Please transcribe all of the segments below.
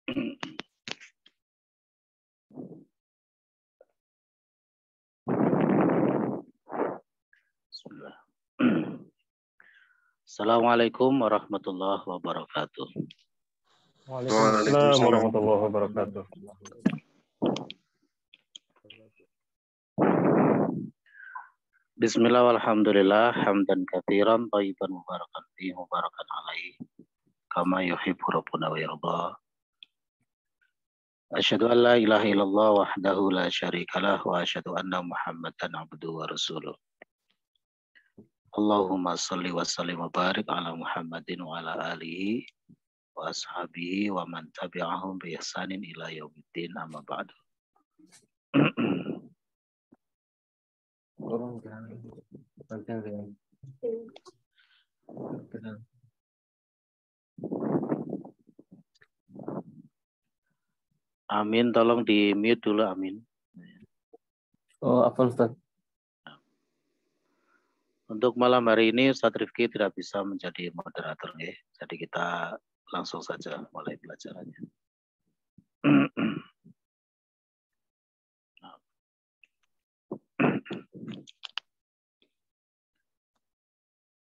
Bismillah. Assalamualaikum warahmatullahi wabarakatuh. Waalaikumsalam warahmatullahi wabarakatuh. Bismillah walhamdulillah hamdan katsiran thayyiban mubarakan fihi mubarakan alaihi kama yuhibbu rabbuna wa yarda. Asyhadu an la ilaha illallah wahdahu la syarikalah wa asyhadu anna Muhammadan abduhu wa rasuluh. Allahumma shalli wa sallim wa barik ala Muhammadin wa ala alihi wa ashabihi wa man tabi'ahum bi ihsanin ila yaumiddin amma ba'du. Amin, tolong di mute dulu, Amin. Oh, apa Ustaz? Untuk malam hari ini Ustaz Rifki tidak bisa menjadi moderator ya. Jadi kita langsung saja mulai pelajarannya.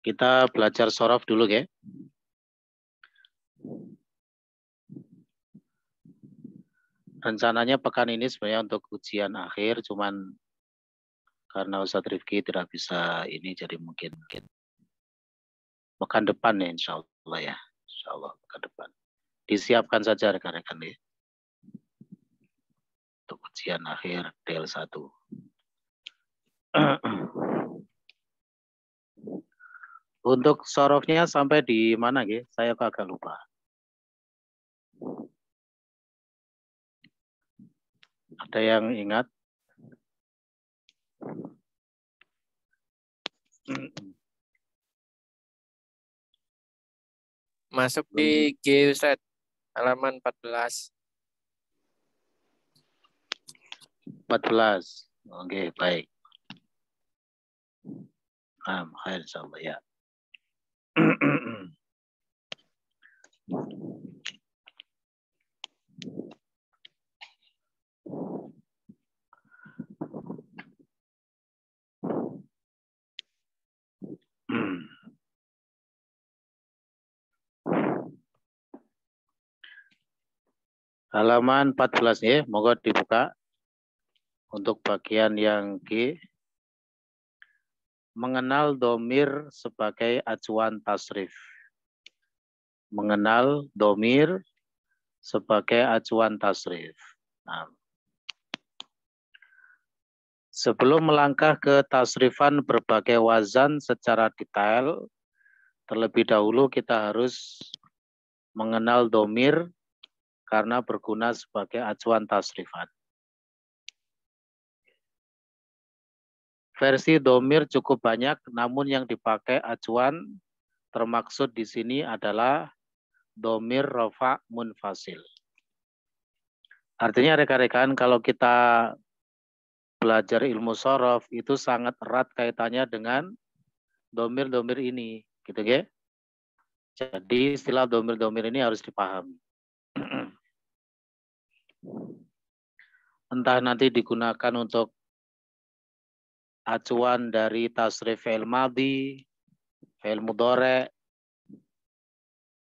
Kita belajar sorof dulu ya. Rencananya pekan ini sebenarnya untuk ujian akhir, cuman karena Ustaz Rifki tidak bisa ini, jadi mungkin pekan depan ya insya Allah ya. Insya Allah pekan depan. Disiapkan saja rekan-rekan ya. Untuk ujian akhir DL1. Untuk sorofnya sampai di mana ya? Saya agak lupa. Ada yang ingat? Masuk di G Ustaz, halaman 14. 14. Oke, baik. Khair insyaallah ya. Halaman 14 ya, moga dibuka. Untuk bagian yang G, mengenal domir sebagai acuan tasrif. Mengenal domir sebagai acuan tasrif. Nah, sebelum melangkah ke tasrifan berbagai wazan secara detail, terlebih dahulu kita harus mengenal domir karena berguna sebagai acuan tasrifan. Versi domir cukup banyak, namun yang dipakai acuan termaksud di sini adalah domir rafa munfasil. Artinya rekan-rekan, kalau kita belajar ilmu sorof itu sangat erat kaitannya dengan domir-domir ini, gitu ya. Jadi istilah domir-domir ini harus dipahami. Entah nanti digunakan untuk acuan dari tasrif fi'il madhi, fi'il mudhari,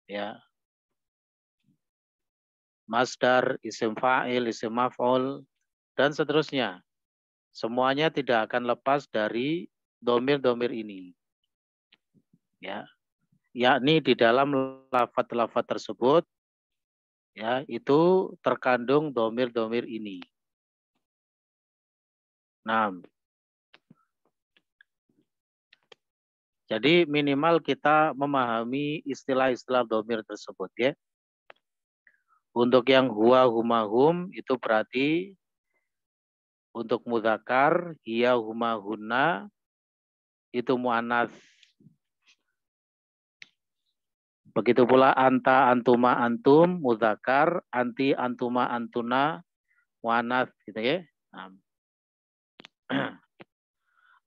ya, masdar, isim fa'il, isim maf'ul, dan seterusnya. Semuanya tidak akan lepas dari domir-domir ini. Ya, yakni di dalam lafaz-lafaz tersebut, ya, itu terkandung domir-domir ini. Nah, jadi minimal kita memahami istilah-istilah domir tersebut ya. Untuk yang huwa, huma, hum itu berarti untuk mudzakkar, hiya, huma, hunna itu muannats. Begitu pula anta, antuma, antum mudzakkar, anti, antuma, antuna muannats gitu ya. Nah.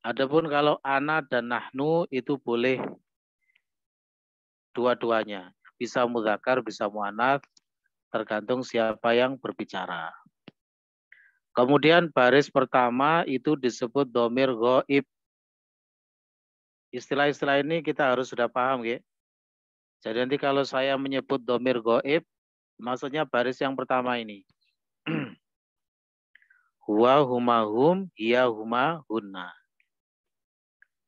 Adapun kalau ana dan nahnu itu boleh dua-duanya. Bisa mudzakkar, bisa muannats. tergantung siapa yang berbicara. Kemudian baris pertama itu disebut domir ghaib. Istilah-istilah ini kita harus sudah paham ya. Jadi nanti kalau saya menyebut domir ghaib, maksudnya baris yang pertama ini. Huwa, huma, hum, hiya, huma, hunna.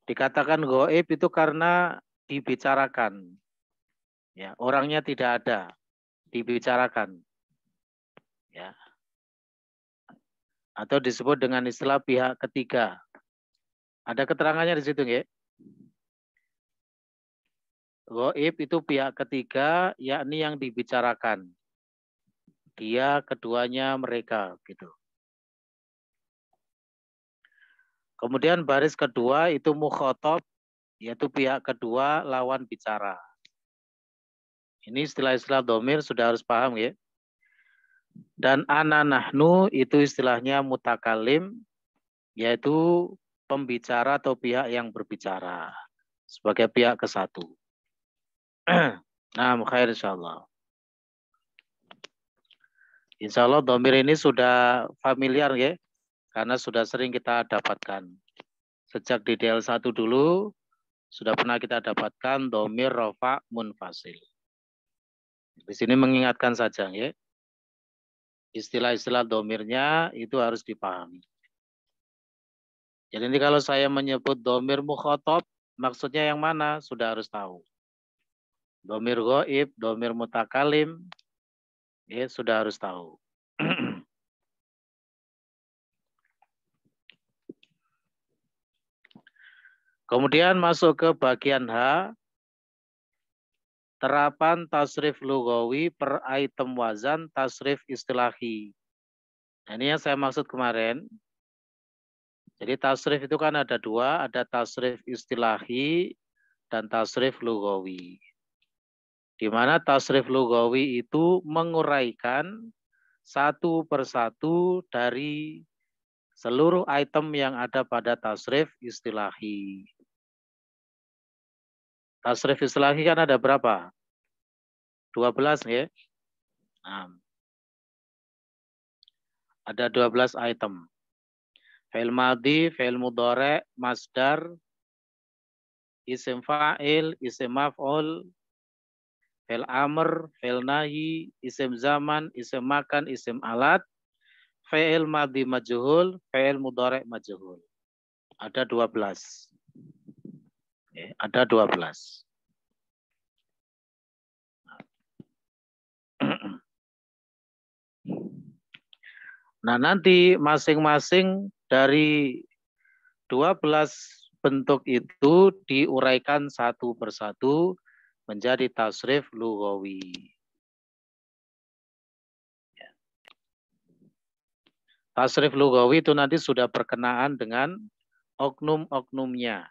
Dikatakan ghaib itu karena dibicarakan. Ya, orangnya tidak ada, dibicarakan. Ya. Atau disebut dengan istilah pihak ketiga. Ada keterangannya di situ ya. Ghaib itu pihak ketiga, yakni yang dibicarakan. Dia, keduanya, mereka, gitu. Kemudian baris kedua itu mukhotob, yaitu pihak kedua lawan bicara. Ini istilah-istilah domir sudah harus paham ya. Dan ana nahnu itu istilahnya mutakalim, yaitu pembicara atau pihak yang berbicara sebagai pihak ke satu. Nah, khair insyaallah. Insyaallah domir ini sudah familiar ya, karena sudah sering kita dapatkan. Sejak di DL1 dulu, sudah pernah kita dapatkan domir rofa munfasil. Di sini mengingatkan saja ya. Istilah-istilah domirnya itu harus dipahami. Jadi nanti kalau saya menyebut domir mukhotob, maksudnya yang mana? Sudah harus tahu. Domir ghaib, domir mutakalim, ya sudah harus tahu. Kemudian masuk ke bagian H, terapan tasrif lugawi per item wazan tasrif istilahi. Nah, ini yang saya maksud kemarin. Jadi tasrif itu kan ada dua, ada tasrif istilahi dan tasrif lugawi. Di mana tasrif lugawi itu menguraikan satu persatu dari seluruh item yang ada pada tasrif istilahi. Tasrif istilahi kan ada berapa? 12 ya. Nah, ada 12 item. Fi'il madhi, fi'il mudhari', masdar, isim fa'il, isim maf'ul, fi'il amr, fi'il nahi, isim zaman, isim makan, isim alat, fi'il madhi majhul, fi'il mudhari' majhul. Ada 12. Ada 12. Nah, nanti masing-masing dari 12 bentuk itu diuraikan satu persatu menjadi tasrif lughawi. Tasrif lughawi itu nanti sudah berkenaan dengan oknum-oknumnya.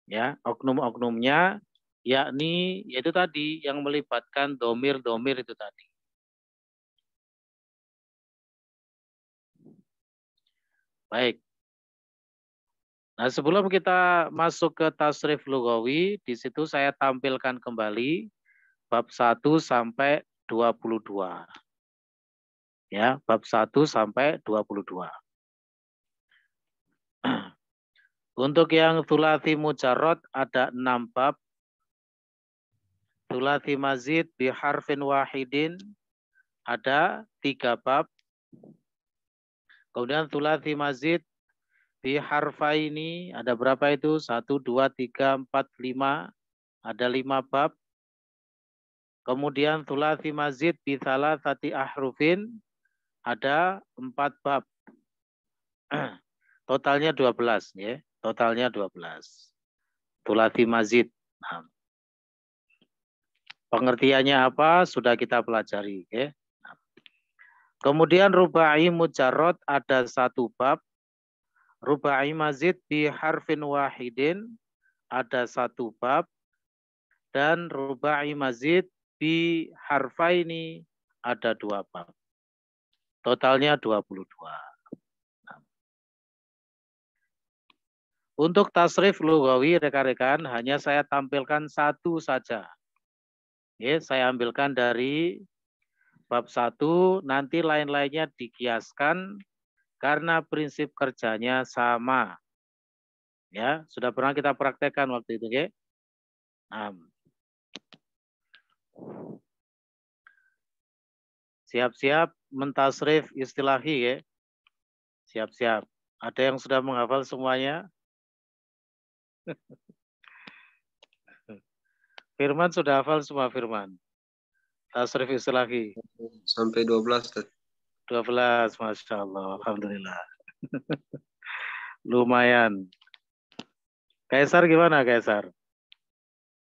Ya, oknum-oknumnya yakni yaitu tadi yang melibatkan domir-domir itu tadi. Baik. Nah, sebelum kita masuk ke tasrif lughawi, di situ saya tampilkan kembali bab 1 sampai 22. Ya, bab 1 sampai 22. Untuk yang thulathi mujarrad ada 6 bab. Thulathi mazid bi harfin wahidin ada 3 bab. Kemudian thulathi mazid bi harfaini ada berapa itu? 1, 2, 3, 4, 5. Ada 5 bab. Kemudian thulathi mazid bi thalathati ahrufin ada 4 bab. Totalnya 12 ya. Totalnya 12. Thulathi mazid. Nah, pengertiannya apa? Sudah kita pelajari ya. Kemudian rubai mujarrad ada 1 bab. Rubai mazid bi harfin wahidin ada 1 bab. Dan rubai mazid bi harfaini ada 2 bab. Totalnya 22. Untuk tasrif lughawi rekan-rekan hanya saya tampilkan 1 saja. Ya, saya ambilkan dari bab 1 nanti lain-lainnya dikiaskan karena prinsip kerjanya sama. Ya, sudah pernah kita praktekkan waktu itu, ya. Siap-siap mentasrif istilahi, ya. Siap-siap. Ada yang sudah menghafal semuanya? Firman sudah hafal semua, Firman. Tasrif istilahi. Sampai 12, Ustaz. 12, Masya Allah. Alhamdulillah. Lumayan. Kaisar gimana, Kaisar?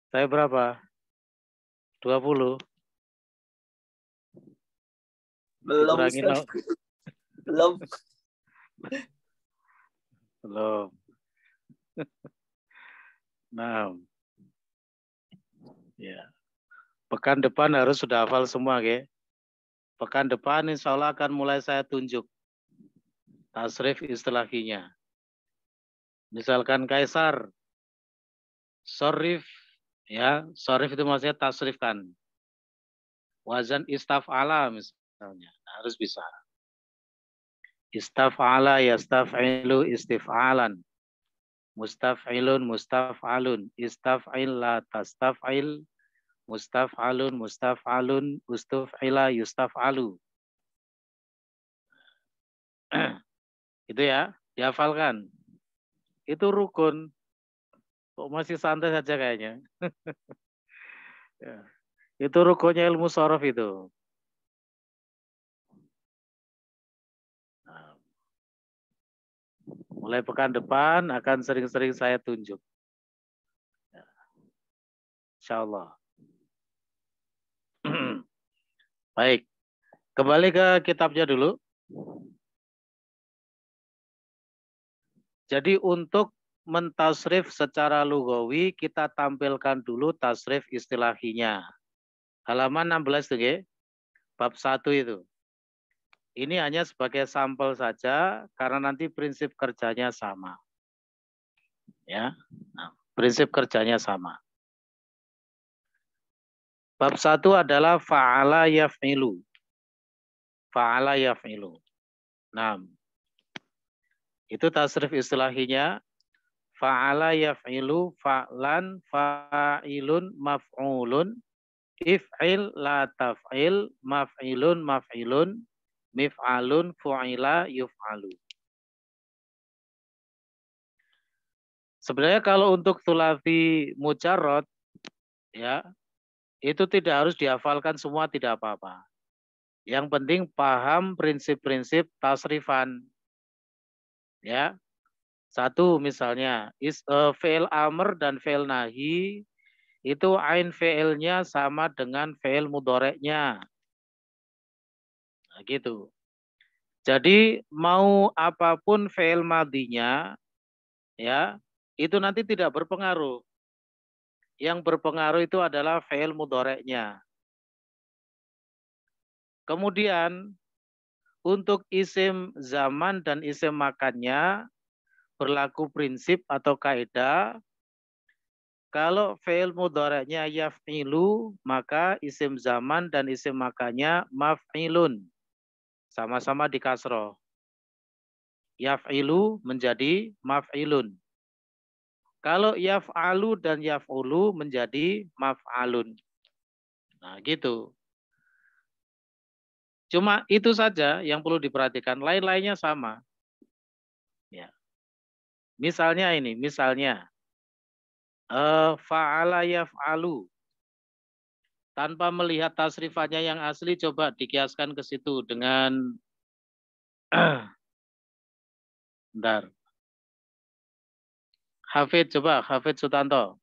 Saya berapa? 20. Belum, Dikurangin, Ustaz. Belum. Belum. Nah. Ya. Pekan depan harus sudah hafal semua, ya. Pekan depan insya Allah akan mulai saya tunjuk tasrif istilahinya. Misalkan Kaisar, sorif, ya, sorif itu maksudnya tasrifkan. Wazan istaf'ala misalnya, harus bisa. Istaf'ala yastaf'ilu istif'alan. Mustaf'ilun mustaf'alun. Istaf'il la tastaf'il. Mustaf'alun mustaf'alun. Ustuf'ila yustaf'alu. Itu ya, dihafalkan. Itu rukun. Kok masih santai saja kayaknya. Ya. Itu rukunnya ilmu sorof itu. Nah, mulai pekan depan akan sering-sering saya tunjuk. Ya. Insya Allah. Baik. Kembali ke kitabnya dulu. Jadi untuk mentasrif secara lugawi, kita tampilkan dulu tasrif istilahinya. Halaman 16 tuh, ya. Bab 1 itu. Ini hanya sebagai sampel saja, karena nanti prinsip kerjanya sama. Ya, nah, prinsip kerjanya sama. Bab 1 adalah fa'ala yaf'ilu. Fa'ala yaf'ilu. Nah, itu tasrif istilahinya. Fa'ala yaf'ilu fa'lan fa'ilun maf'ulun. If'il la taf'il maf'ilun maf'ilun. Mif'alun fu'ila yuf'alu. Sebenarnya kalau untuk thulathi mujarrad, ya, itu tidak harus dihafalkan semua, tidak apa-apa. Yang penting paham prinsip-prinsip tasrifan. Ya. Satu misalnya, fi'il amr dan fi'il nahi, itu ain fi'ilnya sama dengan fi'il mudhoreknya. Nah, gitu. Jadi mau apapun fi'il madinya, ya, itu nanti tidak berpengaruh. Yang berpengaruh itu adalah fi'il mudhoreknya. Kemudian untuk isim zaman dan isim makannya berlaku prinsip atau kaidah. Kalau fi'il mudhoreknya yaf'ilu, maka isim zaman dan isim makannya maf'ilun. Sama-sama di kasroh. Yaf'ilu menjadi maf'ilun. Kalau yaf'alu dan yaf'ulu menjadi maf'alun. Nah, gitu. Cuma itu saja yang perlu diperhatikan. Lain-lainnya sama. Ya. Misalnya ini, misalnya fa'ala yaf'alu. Tanpa melihat tasrifannya yang asli, coba dikiaskan ke situ dengan bentar. Hafid, coba Hafid Sutanto.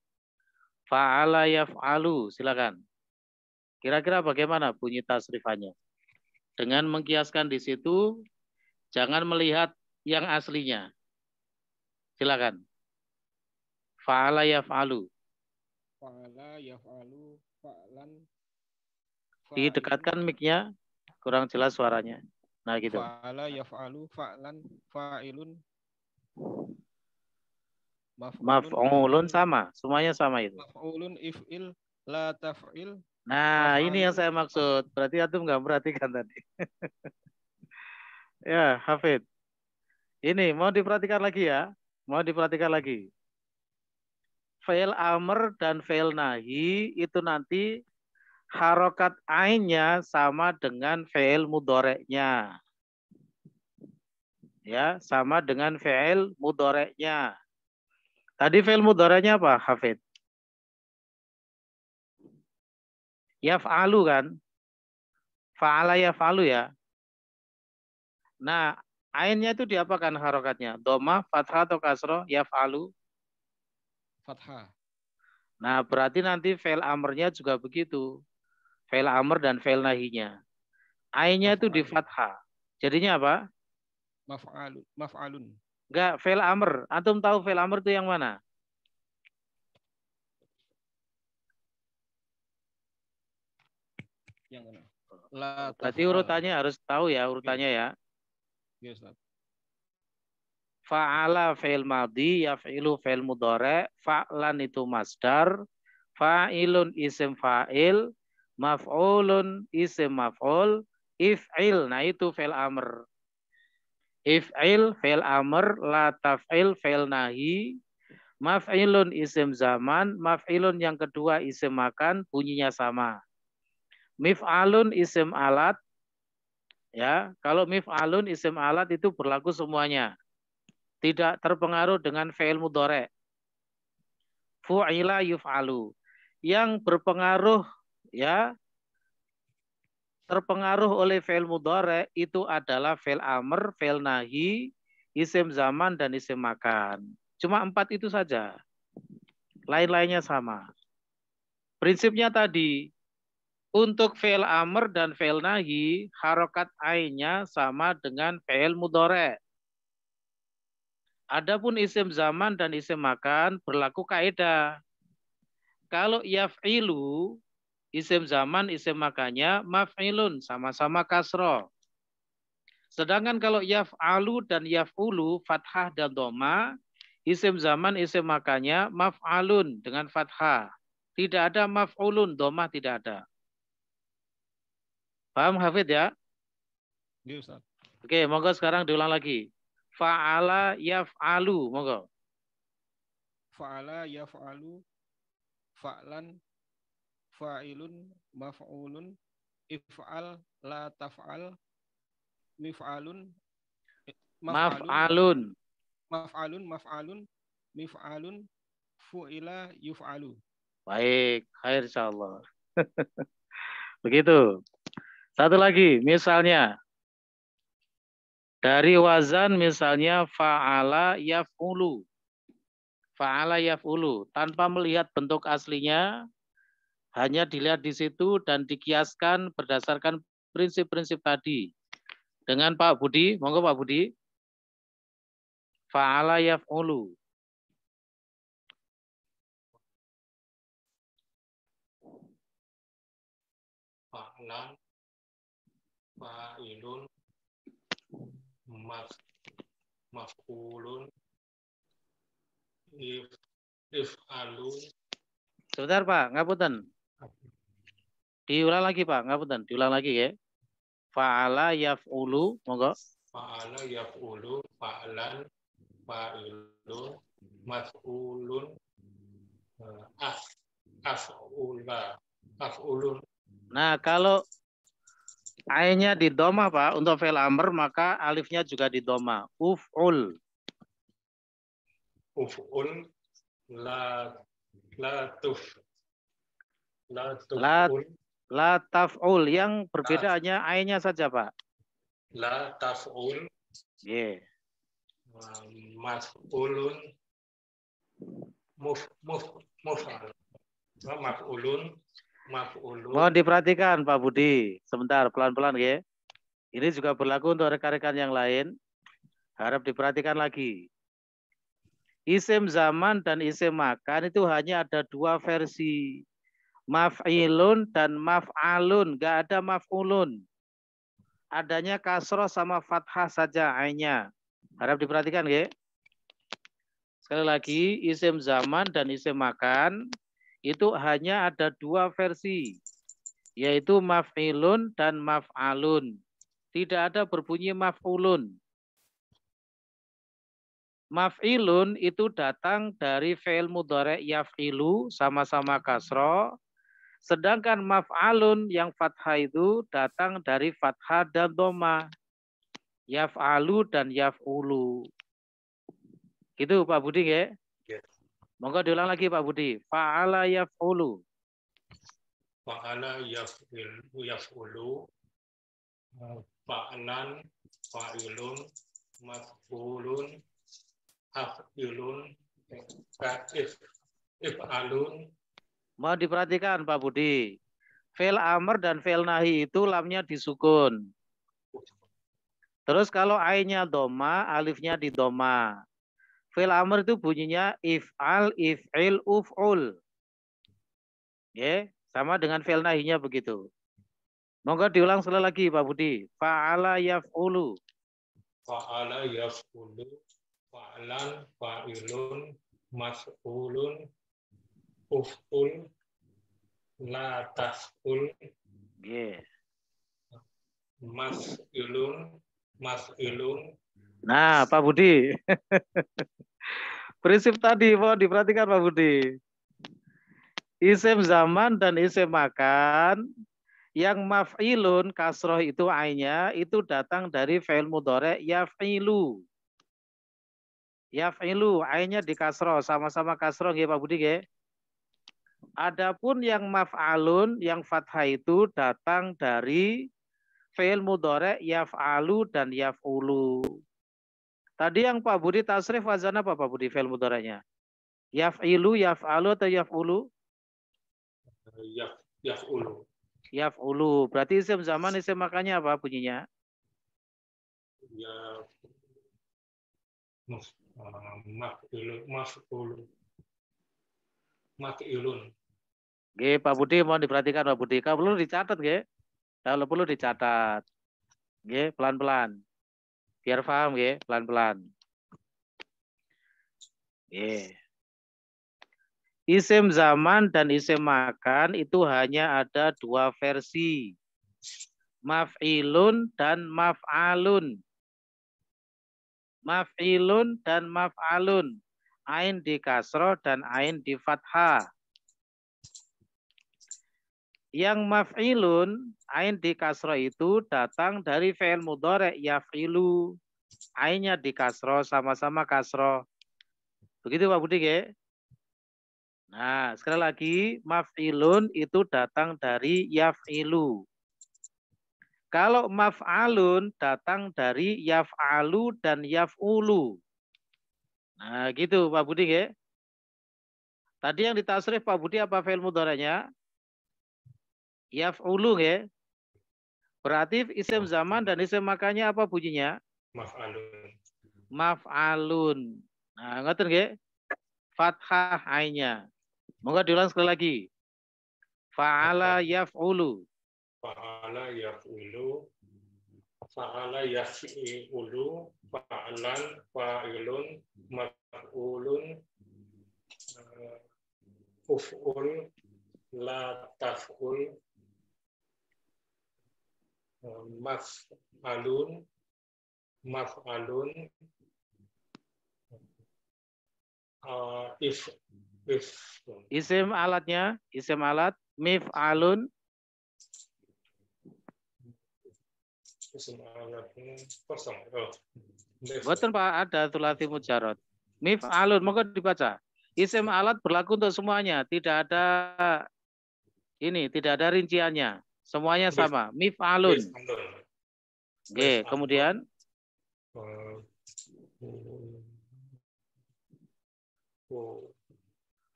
Fa'ala yaf'alu, silakan. Kira-kira bagaimana bunyi tasrifannya? Dengan mengkiaskan di situ, jangan melihat yang aslinya. Silakan. Fa'ala yaf'alu. Fa'ala yaf'alu fa'lan. Didekatkan mic-nya, kurang jelas suaranya. Nah gitu. Fa'ala yaf'alu fa'lan fa'ilun. Maf'ulun sama, semuanya sama itu. Maf'ulun if'il la taf'il. Nah, ini yang Maf'alun. saya maksud. Berarti antum nggak perhatikan tadi. Ya, Hafid. Ini mau diperhatikan lagi ya. Mau diperhatikan lagi. Fi'il amr dan fi'il nahi itu nanti harokat ainnya sama dengan fi'il mudhoreknya. Ya, sama dengan fi'il mudhoreknya. Tadi fi'il mudhoreknya apa, Hafid? Yaf'alu kan? Fa'ala yaf'alu ya. Nah, ainnya itu diapakan harokatnya? Dhamma, fathah atau kasroh? Yaf'alu. Fathah. Nah, berarti nanti fi'il amrnya juga begitu. Fi'il amr dan fi'il nahinya. Ainnya itu di Maf'alun. fathah. Jadinya apa? Maf'alun. Maf'alun. Enggak, fi'il amr. Antum tahu fi'il amr itu yang mana? Yang mana? La Berarti taf'al. urutannya harus tahu ya, urutannya ya. Ya, Ustaz. Fa'ala fi'il madhi, yaf'ilu fi'il mudhari', fa'lan itu masdar, fa'ilun isim fa'il, maf'ulun isim maf'ul, if'il, nah itu fi'il amr. If'il fi'il amr, la taf'il fi'il nahi, maf'ilun isim zaman, maf'ilun yang kedua isim makan, bunyinya sama. Mif'alun isim alat, ya kalau mif'alun isim alat itu berlaku semuanya. Tidak terpengaruh dengan fi'il mudhari'. Fu'ila yuf'alu. Yang berpengaruh ya terpengaruh oleh fi'il mudhari' itu adalah fi'il amr, fi'il nahi, isim zaman dan isim makan. Cuma 4 itu saja. Lain-lainnya sama. Prinsipnya tadi untuk fi'il amr dan fi'il nahi harokat ainnya sama dengan fi'il mudhari'. Adapun isim zaman dan isim makan berlaku kaidah. Kalau yaf'ilu, isim zaman, isim makannya maf'ilun, sama-sama kasroh. Sedangkan kalau yaf'alu dan yaf'ulu, fathah dan dhamma, isim zaman, isim makannya maf'alun dengan fathah. Tidak ada maf'ulun, dhamma tidak ada. Paham Hafid ya? Ya, Ustaz. Oke, monggo sekarang diulang lagi. Fa'ala yaf'alu, monggo. Fa'ala yaf'alu. Fa'lan. Fa'ilun. Maf'ulun. If'al. La taf'al. Mif'alun. Maf'alun. Maf'alun. Mif'alun. Fu'ila yuf'alu. Baik, khair insyaallah. Begitu. Satu lagi, misalnya dari wazan misalnya fa'ala yaf'ulu. Fa'ala yaf'ulu. Tanpa melihat bentuk aslinya, hanya dilihat di situ dan dikiaskan berdasarkan prinsip-prinsip tadi. Dengan Pak Budi, monggo Pak Budi. Fa'ala yaf'ulu. Fa'lan, fa'ilun, maf'ulun, if'alun. Sebentar Pak, ngapunten. Diulang lagi Pak, ngapunten. Diulang lagi ya. Fa'ala yaf'ulu, monggo. Fa'ala yaf'ulu, fa'lan, fa'ilun, maf'ulun, af'ulun. Nah, kalau ainnya di doma Pak, untuk fi'il amr maka alifnya juga di doma. Uf'ul. Uf'ul, la La tuf'ul, La taf'ul. Yang berbeda hanya ainnya saja Pak. la taf'ul, Yeah. maf'ulun, muf'al, maf'ulun. Mohon diperhatikan Pak Budi. Sebentar, pelan-pelan ya. Ini juga berlaku untuk rekan-rekan yang lain. Harap diperhatikan lagi. Isim zaman dan isim makan itu hanya ada 2 versi. Maf'ilun dan maf'alun. Nggak ada maf'ulun. Adanya kasroh sama fathah saja ainnya. Harap diperhatikan ya. Sekali lagi, isim zaman dan isim makan itu hanya ada 2 versi. yaitu maf'ilun dan maf'alun. Tidak ada berbunyi maf'ulun. Maf'ilun itu datang dari fi'il mudhari' yaf'ilu sama-sama kasro. Sedangkan maf'alun yang fathah itu datang dari fathah dan dhamma. Yaf'alu dan yaf'ulu. Gitu Pak Budi ya? Yes. Monggo diulang lagi Pak Budi. Fa'ala yaf'ulu. Fa'ala yaf'ulu. Fa'lan, fa'ilun, maf'ulun, af'ilun, if'alun. Mau diperhatikan Pak Budi. Fi'il amr dan fi'il nahi itu lamnya disukun. Terus kalau ainnya doma, alifnya di doma. Fi'il amr itu bunyinya if'al, if'il, uf'ul. Ya, sama dengan fi'il nahinya begitu. Monggo diulang sekali lagi Pak Budi. Fa'ala yaf'ulu. Fa'ala yaf'ulu. Fa'lan, fa'ilun, mas'ulun, uf'ul, la tas'ul, Yeah. mas'ilun. Nah, Pak Budi. Prinsip tadi mau diperhatikan Pak Budi. Isim zaman dan isim makan yang maf'ilun kasroh itu ainnya itu datang dari fi'il mudhari' yaf'ilu. Yaf'ilu ainnya di kasroh sama-sama kasroh nggih Pak Budi nggih. Adapun yang maf'alun yang fathah itu datang dari fi'il mudhari' yaf'alu dan yaf'ulu. Tadi yang Pak Budi tasrif wazan apa Pak Budi fi'il mudhari'nya? Yaf'ilu, yaf'alu atau yaf'ulu? Yaf'ulu. Yaf'ulu. Berarti isim zaman isim makannya apa bunyinya? Ya, maf'ulun. Oke, Pak Budi mohon diperhatikan Pak Budi. Kalau perlu dicatat, nggih. Kalau perlu dicatat. Nggih, pelan-pelan. Biar paham nggih, pelan-pelan. Nggih. Isim zaman dan isim makan itu hanya ada dua versi. Maf'ilun dan maf'alun. Maf'ilun dan maf'alun. Ain di kasroh dan ain di fathah. Yang maf'ilun, ain di kasroh itu datang dari fi'il mudhari' yaf'ilu. Ainnya di kasroh sama-sama kasroh. Begitu Pak Budi nggih? Nah, sekali lagi maf'ilun itu datang dari yaf'ilu. Kalau maf'alun datang dari yaf'alu dan yaf'ulu. Nah, gitu Pak Budi nggih. Tadi yang ditasrif Pak Budi apa fi'il mudhari'nya? Yaf'ulu nggih. Berarti isim zaman dan isim makannya apa bunyinya? Maf'alun. Maf'alun. Nah, ngoten nggih. Fathah ainnya. Monggo diulang sekali lagi. Fa'ala yaf'ulu. Fa'ala yaf'ulu. Fa'ala yaf'ulu. Fa'lan, fa'ilun, maf'ulun, uf'ul, la taf'ul, maf'alun, if Isim alatnya, isim alat mif'alun. isim alatnya kosong. Boten Pak, ada tulati mujarad. Mif'alun, monggo dibaca. Isim alat berlaku untuk semuanya, tidak ada ini, tidak ada rinciannya. Semuanya sama. Mif'alun. Oke, kemudian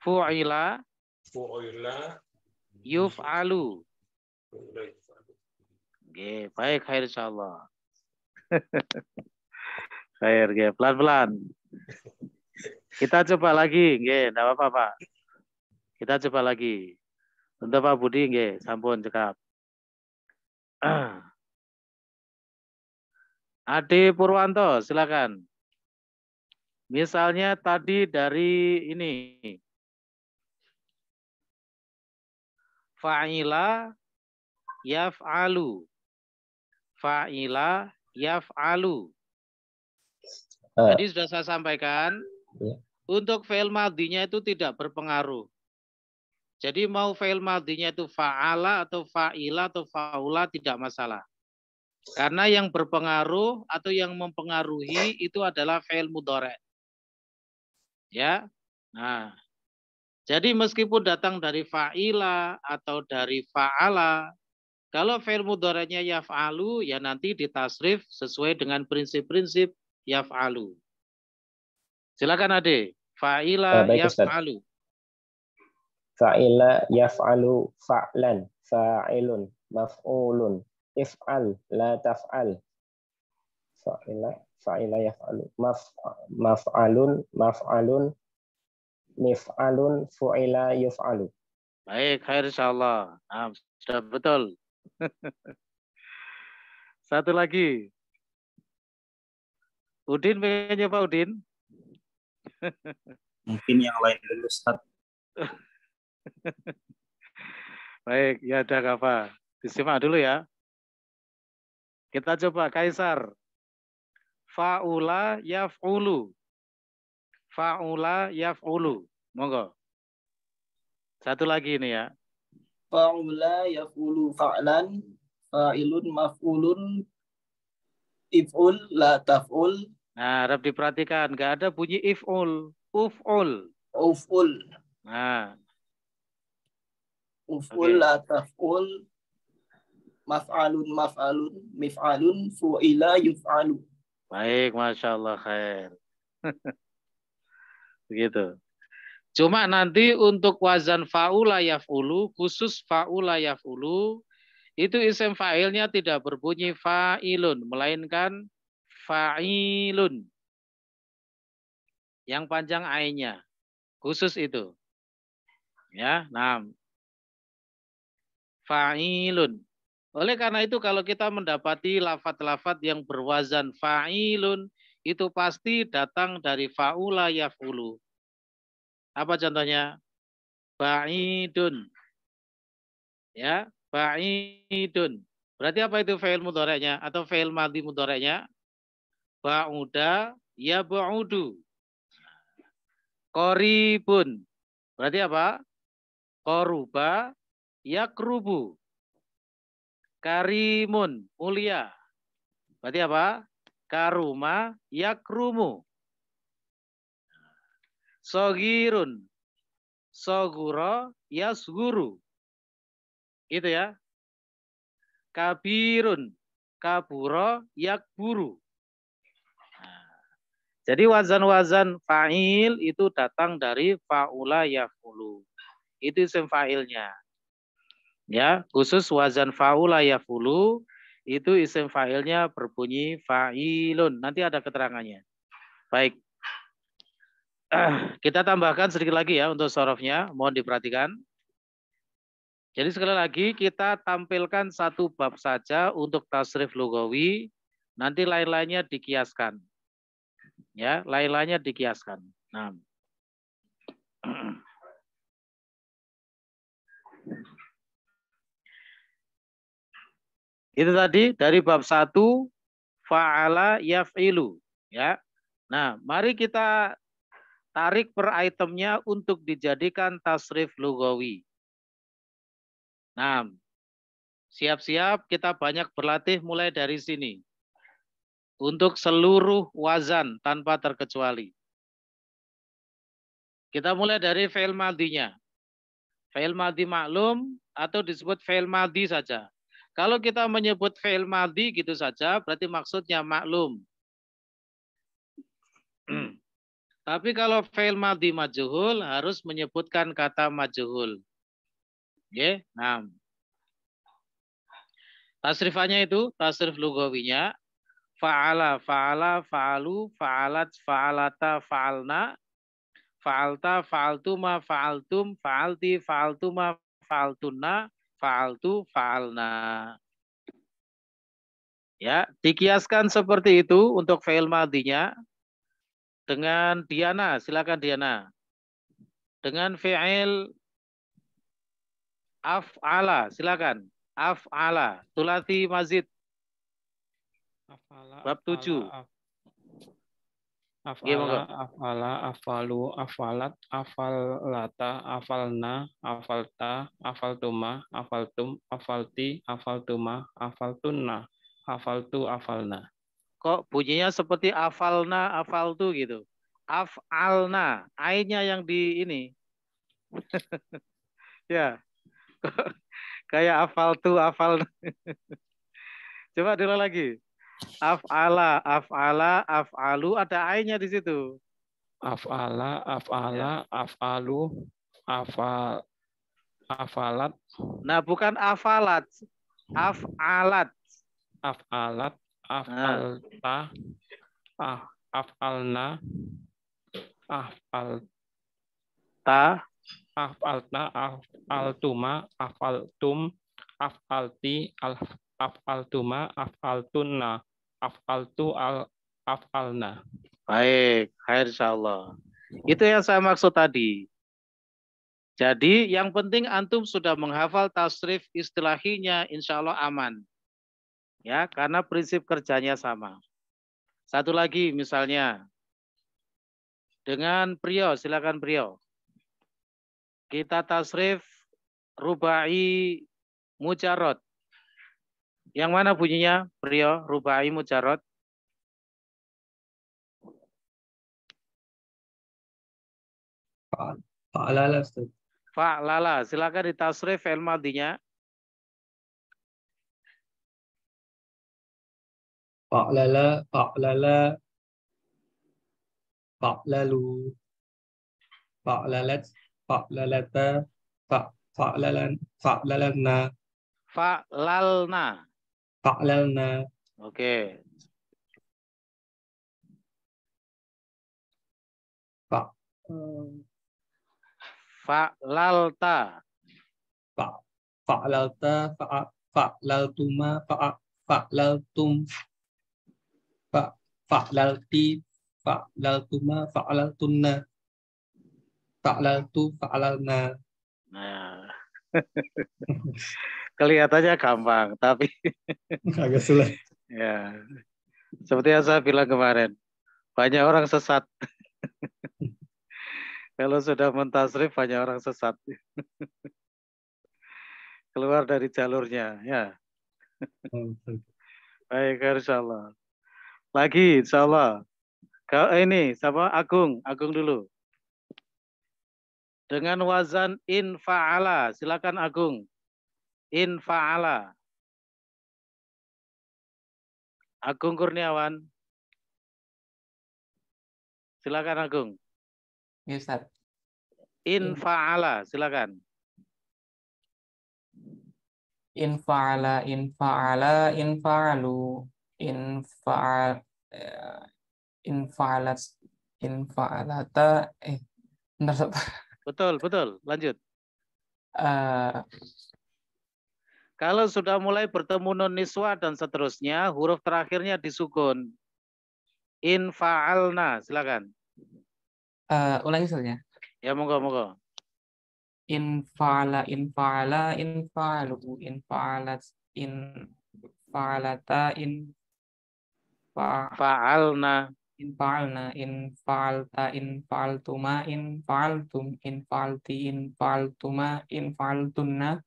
fu'ila, yuf'alu. Oke, baik, khair insyaallah. Khair, nggih, pelan-pelan. Kita coba lagi, nggih, enggak apa-apa, Pak. Kita coba lagi. Untuk Pak Budi nggih, sampun cekap. Ade Purwanto, silakan. Misalnya tadi dari ini. Fa'ila yaf'alu. Fa'ila yaf'alu. Jadi sudah saya sampaikan, untuk fi'il madhinya itu tidak berpengaruh. Jadi mau fi'il madhinya itu fa'ala atau fa'ila atau fa'ula tidak masalah. Karena yang berpengaruh atau yang mempengaruhi itu adalah fi'il mudhari'. Ya. Nah, jadi meskipun datang dari fa'ila atau dari fa'ala, kalau fi'il mudhari'nya yaf'alu, ya nanti ditasrif sesuai dengan prinsip-prinsip yaf'alu. Silakan Ade. Fa'ila yaf'alu. Fa'ila yaf'alu fa'lan, fa'ilun, maf'ulun, if'al, la taf'al. Fa'ila yaf'alu, maf'alun, mif'alun, fu'ila yuf'alu. Baik, khair insyaallah. Nah, sudah betul. Satu lagi. Udin pengen nyoba Udin? Mungkin yang lain dulu, Ustaz. Baik, ya ada apa? Disimak dulu ya. Kita coba Kaisar. Fa'ula yaf'ulu. Fa'ula yaf'ulu. Monggo. Satu lagi ini ya. Fa'ula yaf'ulu fa'lan, fa'ilun maf'ulun, if'ul la taf'ul. Nah, harap diperhatikan, nggak ada bunyi if'ul, uf'ul. Uf'ul. Nah. Uf'ul la taf'ul, maf'alun, mif'alun, fu'ila yuf'alu. Baik, Masya Allah, khair. Begitu. Cuma nanti untuk wazan fa'ula yaf'ulu, khusus fa'ula yaf'ulu, itu isim fa'ilnya tidak berbunyi fa'ilun, melainkan fa'ilun. Yang panjang ainnya. Khusus itu. Ya, nah. Fa'ilun. Oleh karena itu kalau kita mendapati lafaz-lafaz yang berwazan fa'ilun, itu pasti datang dari fa'ula yaf'ulu. Apa contohnya? Ba'idun. Ya, ba'idun. Berarti apa itu fi'il mudhari'nya atau fi'il madhi mudhari'nya? Ba'uda ya ba'udu. Qaribun. Berarti apa? Qaruba yakrubu. Karimun, mulia. Berarti apa? Karuma yakrumu. Sogirun, soguro yasguru. Gitu ya. Kabirun, kaburo yakburu. Jadi wazan-wazan fa'il itu datang dari fa'ula yaf'ulu. Itu isim fa'ilnya. Ya, khusus wazan fa'ula yaf'ulu itu isim fa'ilnya berbunyi fa'ilun. Nanti ada keterangannya. Baik. Kita tambahkan sedikit lagi ya untuk sorofnya. Mohon diperhatikan. Jadi sekali lagi kita tampilkan satu bab saja untuk tasrif lugawi. Nanti lain-lainnya dikiaskan. Ya, lain-lainnya dikiaskan. Nah. Itu tadi dari bab 1 fa'ala yaf'ilu ya. Nah, mari kita tarik per itemnya untuk dijadikan tasrif lugawi. Nah, siap-siap kita banyak berlatih mulai dari sini. Untuk seluruh wazan tanpa terkecuali. Kita mulai dari fi'il madhinya. Fi'il madhi maklum atau disebut fi'il madhi saja. Kalau kita menyebut fi'il madhi gitu saja, berarti maksudnya maklum. Tapi kalau fi'il madhi majhul harus menyebutkan kata majhul. Oke, nah. Tasrifannya itu, tasrif lugawinya, fa'ala, fa'ala, fa'alu, fa'alat, fa'alata, fa'alna, fa'alta, fa'altuma, fa'altum, fa'alti, fa'altuma, fa'altunna, fa'altu, fa'alna. Ya, dikiaskan seperti itu untuk fi'il madhinya dengan Diana, silakan Diana. Dengan fi'il af'ala, silakan. Af'ala. Sulasi mazid. Afala, Bab 7. Nggih, monggo. afala, afalu, afalat, afalata, afalna, afalta, afaltuma, afaltum, afalti, afaltuma, afaltunna, afaltu, afalna. Kok bunyinya seperti afalna, afaltu gitu. Af'alna. Ainnya yang di ini. Ya. Kayak afaltu, afalna. Coba dulu lagi. Af'ala, af'ala, af'alu, ada ainnya di situ. Afala, afala, afalu, afalat, Nah, bukan afalat. Af'alat. afalat, afalta, afalna, Ta. afalta, afaltuma, afaltum, afalti, afaltuma, afaltunna, afaltu, afalna. Baik, khair insyaallah. Itu yang saya maksud tadi. Jadi yang penting antum sudah menghafal tasrif istilahinya, insya Allah aman. Ya, karena prinsip kerjanya sama. Satu lagi misalnya dengan Priyo, silakan Priyo. Kita tasrif rubai mujarrad. Yang mana bunyinya Priyo, rubai mujarrad? Fa'lala, Ustaz. Fa'lala, silakan ditasrif fi'il madinya. Fa'lala, fa'lala, fa'lalu, fa'lalat, fa'lalata, fa'lalan, fa'lalanna, Fa'lalna. fa'lalna, Oke. Fa'lalta. fa'lalta, fa'laltuma, fa'laltum, fa'lalti, fa'laltuma, fa'laltunna, fa'laltu, fa'lalna. Nah, kelihatannya gampang, tapi Agak sulit. ya, seperti yang saya bilang kemarin, banyak orang sesat. Kalau sudah mentasrif, banyak orang sesat. Keluar dari jalurnya, ya. Baik, insyaallah. Lagi, insyaallah. Ini, sama Agung dulu. Dengan wazan in fa'ala, silakan Agung. In fa'ala. Agung Kurniawan. Silakan Agung. Ya, Ustaz. In fa'ala, silakan. In fa'ala, in fa'ala, in fa'alu, in fa'al, in fa'alat, in fa'alata, bentar, Ustaz. Betul. Lanjut. Kalau sudah mulai bertemu nun niswa dan seterusnya, huruf terakhirnya disukun. In fa'alna, silakan. Ulangi saja. Ya, monggo. In fa'ala, in fa'ala, in fa'alu, in fa'alat, in fa'alata, in fa'alna, in fa'alna, in fa'alta, in fa'altuma, in fa'altum, in fa'alti, in fa'altuma, in fa'altunna,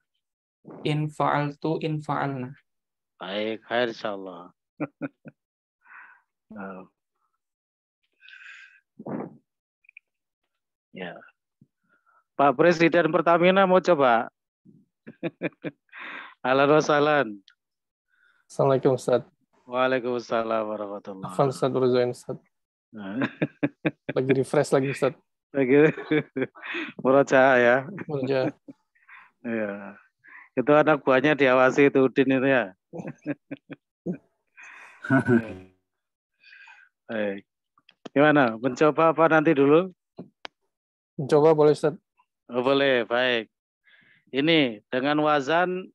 in fa'altu, in fa'alna. Baik, khair insyaallah. Ya. Pak Presiden Pertamina mau coba? Ahlan wa sahlan. Assalamualaikum Ustaz. Waalaikumsalam warahmatullahi Afan Ustaz, baru join Ustaz. Lagi refresh lagi Ustaz. Lagi murojaah ya. Murojaah. Ya. Itu anak buahnya diawasi itu Udin itu ya. Baik. Gimana? Mencoba apa nanti dulu? Mencoba boleh Ustaz? Oh, boleh, baik. Ini dengan wazan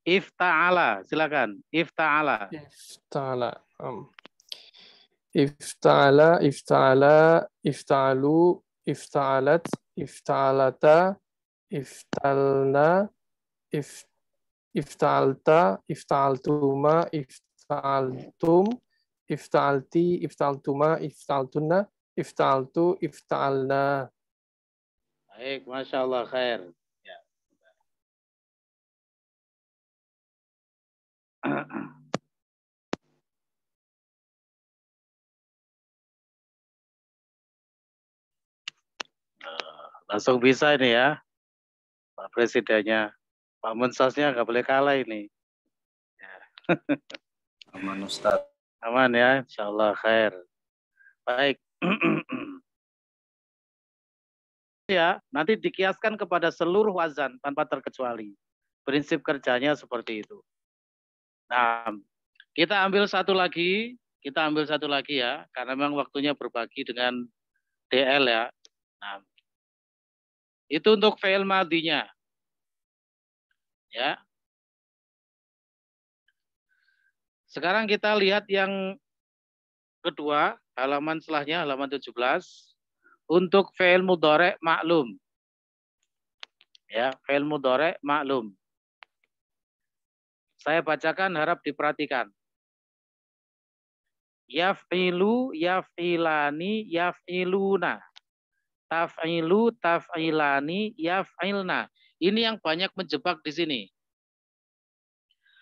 ifta'ala, silakan. Ifta'ala. Ifta'ala, ifta'ala, ifta'alu, ifta'alat, ifta'alata, iftalna, Ifta'alta, ifta'altuma, ifta'altum, ifta'alti, ifta'altuma, ifta'altunna, ifta'altu, ifta'alna. Baik, Masya Allah, khair. Ya. Langsung bisa ini ya, Pak Presidennya. Pak Mensasnya nggak boleh kalah ini. Ya. Aman Ustaz. Aman ya, Insya Allah khair. Baik. Ya, nanti dikiaskan kepada seluruh wazan tanpa terkecuali. Prinsip kerjanya seperti itu. Nah, kita ambil satu lagi ya, karena memang waktunya berbagi dengan DL ya. Nah, itu untuk fi'il madinya. Ya. Sekarang kita lihat yang kedua, halaman setelahnya, halaman 17. Untuk fi'il mudhari' maklum. Ya, fi'il mudhari' maklum. Saya bacakan, harap diperhatikan. Yaf'ilu, yaf'ilani, yaf'iluna. Taf'ilu, taf'ilani, yaf'ilna. Ini yang banyak menjebak di sini.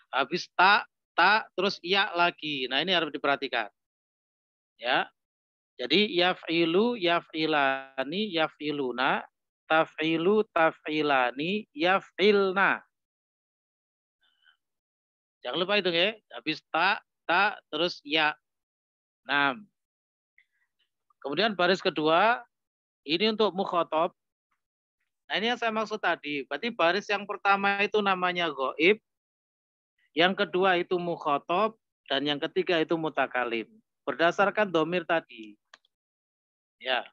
Habis ta, terus ya lagi. Nah, ini harus diperhatikan. Ya. Jadi yaf'ilu, yaf'ilani, yaf'iluna. Taf'ilu, taf'ilani, yaf'ilna. Jangan lupa itu ya. Habis ta, terus ya. Nah. Kemudian baris kedua, ini untuk mukhotob. Nah, ini yang saya maksud tadi. Berarti baris yang pertama itu namanya ghaib. Yang kedua itu mukhotob. Dan yang ketiga itu mutakalim. Berdasarkan domir tadi. Ya.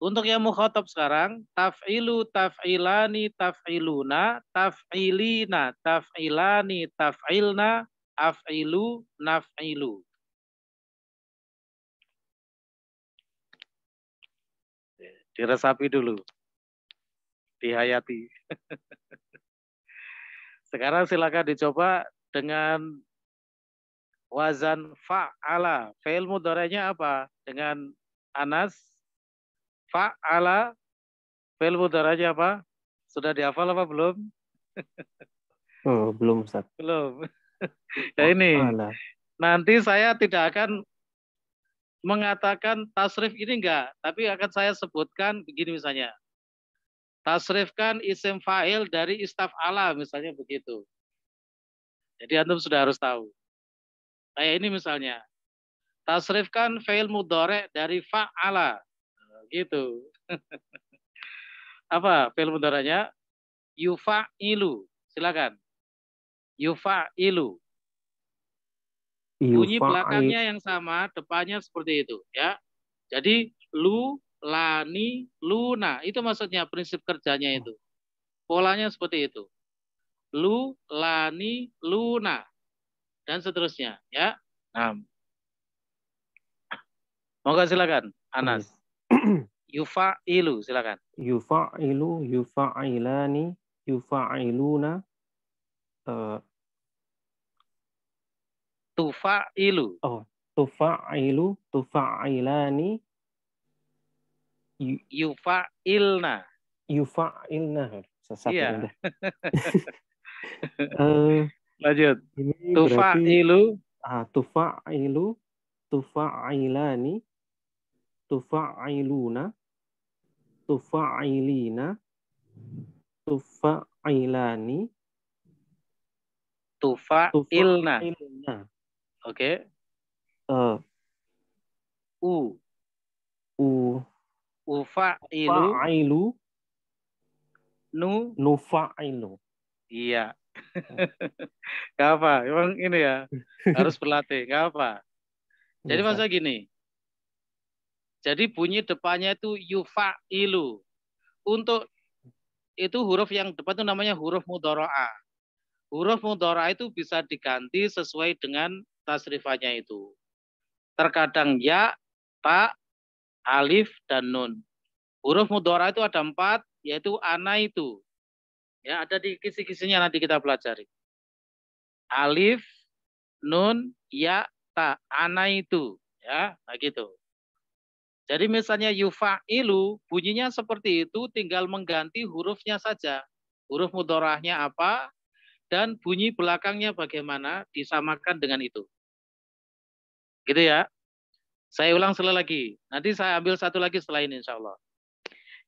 Untuk yang mukhotob sekarang. Taf'ilu, taf'ilani, taf'iluna, taf'ilina, taf'ilani, taf'ilna, af'ilu, naf'ilu. Diresapi dulu. Dihayati. Sekarang silakan dicoba dengan wazan fa'ala. Fi'il mudhari'nya apa? Dengan Anas. Fa'ala. Fi'il mudhari'nya apa? Sudah dihafal apa belum? Oh, belum Ustaz. Belum. Ya ini. Nanti saya tidak akan mengatakan tasrif ini enggak, tapi akan saya sebutkan begini misalnya. Tasrifkan isim fa'il dari istaf'ala misalnya begitu. Jadi antum sudah harus tahu. Kayak ini misalnya. Tasrifkan fi'il mudhari' dari fa'ala. Gitu. Apa fi'il mudhari'nya? Yufa'ilu. Silakan. Yufa'ilu. Bunyi belakangnya yang sama, depannya seperti itu, ya. Jadi lu, lani, luna, itu maksudnya prinsip kerjanya itu. Polanya seperti itu. Lu, lani, luna, dan seterusnya, ya. Nah, monggo silakan, Anas. Yufa'ilu, silakan. Yufa'ilu, yufa'ilani, yufa'iluna. Tufa'ilu. Oh, tufa'ilu, tufa'ilani. Yufa'ilna. Yufa'ilna. Iya. Lanjut. Tufa'ilu. Tufa'ilu, tufa'ilani, tufa'iluna, tufa'ilina, tufa'ilani, tufa'ilna. Oke. Ufa'ilu, nufa'ilu. Iya. Gak apa, emang ini ya harus berlatih, gak apa. Jadi masa gini. Jadi bunyi depannya itu yufa'ilu. Untuk itu huruf yang depan itu namanya huruf mudhara'ah. Huruf mudhara'ah itu bisa diganti sesuai dengan tasrifannya itu. Terkadang ya, ta, alif, dan nun. Huruf mudhara'ah itu ada 4, yaitu ana itu. Ya, ada di kisi-kisinya nanti kita pelajari. Alif, nun, ya, ta, ana itu. Ya, nah gitu. Jadi misalnya yufa'ilu, bunyinya seperti itu, tinggal mengganti hurufnya saja. Huruf mudorahnya apa, dan bunyi belakangnya bagaimana, disamakan dengan itu. Gitu ya. Saya ulang sekali lagi. Nanti saya ambil satu lagi setelah ini insya Allah.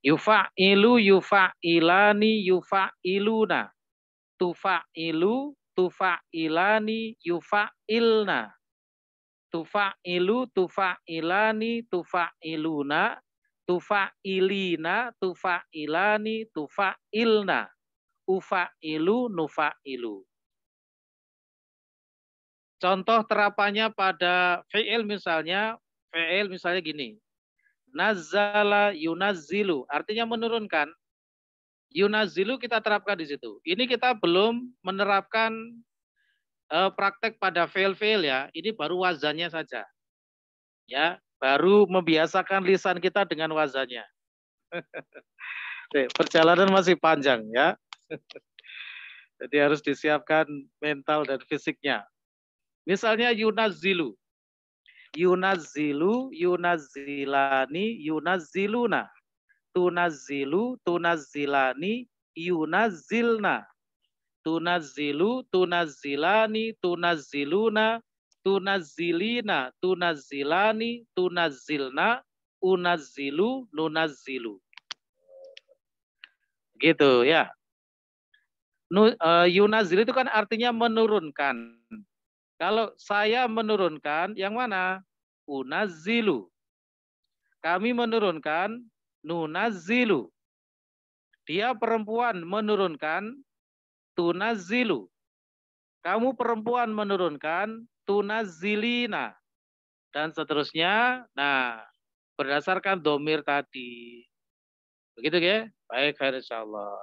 Yufa'ilu, yufa'ilani, yufa'iluna. Tufa'ilu, tufa'ilani, yufa'ilna. Tufa'ilu, tufa'ilani, tufa'iluna, tufa'ilina, tufa'ilani, tufa'ilna, ufa'ilu, nufa'ilu. Contoh terapannya pada fi'il misalnya gini. Nazzala yunazzilu, artinya menurunkan. Yunazzilu kita terapkan di situ. Ini kita belum menerapkan praktek pada fail-fail ya, ini baru wazannya saja. Ya, baru membiasakan lisan kita dengan wazannya. Perjalanan masih panjang ya. Jadi harus disiapkan mental dan fisiknya. Misalnya yunazzilu. Yunazzilu, yunazzilani, yunazziluna. Tunazzilu, tunazzilani, yunazzilna. Tunazzilu, tunazzilani, tunazziluna, tunazzilina, tunazzilani, tunazzilna, unazzilu, nunazzilu. Gitu ya. Yunazzil itu kan artinya menurunkan. Kalau saya menurunkan, yang mana? Unazzilu. Kami menurunkan, nunazzilu. Dia perempuan menurunkan, tunazzilu. Kamu perempuan menurunkan, tunazzilina. Dan seterusnya. Nah, berdasarkan domir tadi. Begitu ya? Baik, insyaallah.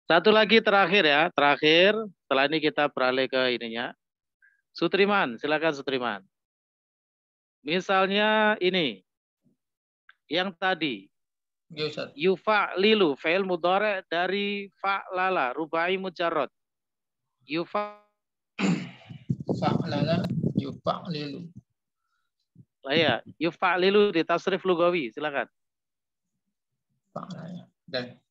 Satu lagi terakhir ya. Terakhir, setelah ini kita beralih ke ininya. Sutriman, silakan Sutriman. Misalnya ini. Yang tadi. Yufa'lilu, fi'il mudhari' dari fa'lala, rubai mujarrad. Fa'lala, yufa'lilu. Ya, yufa'lilu di tasrif lugawi, silakan. Fa'lala. Dan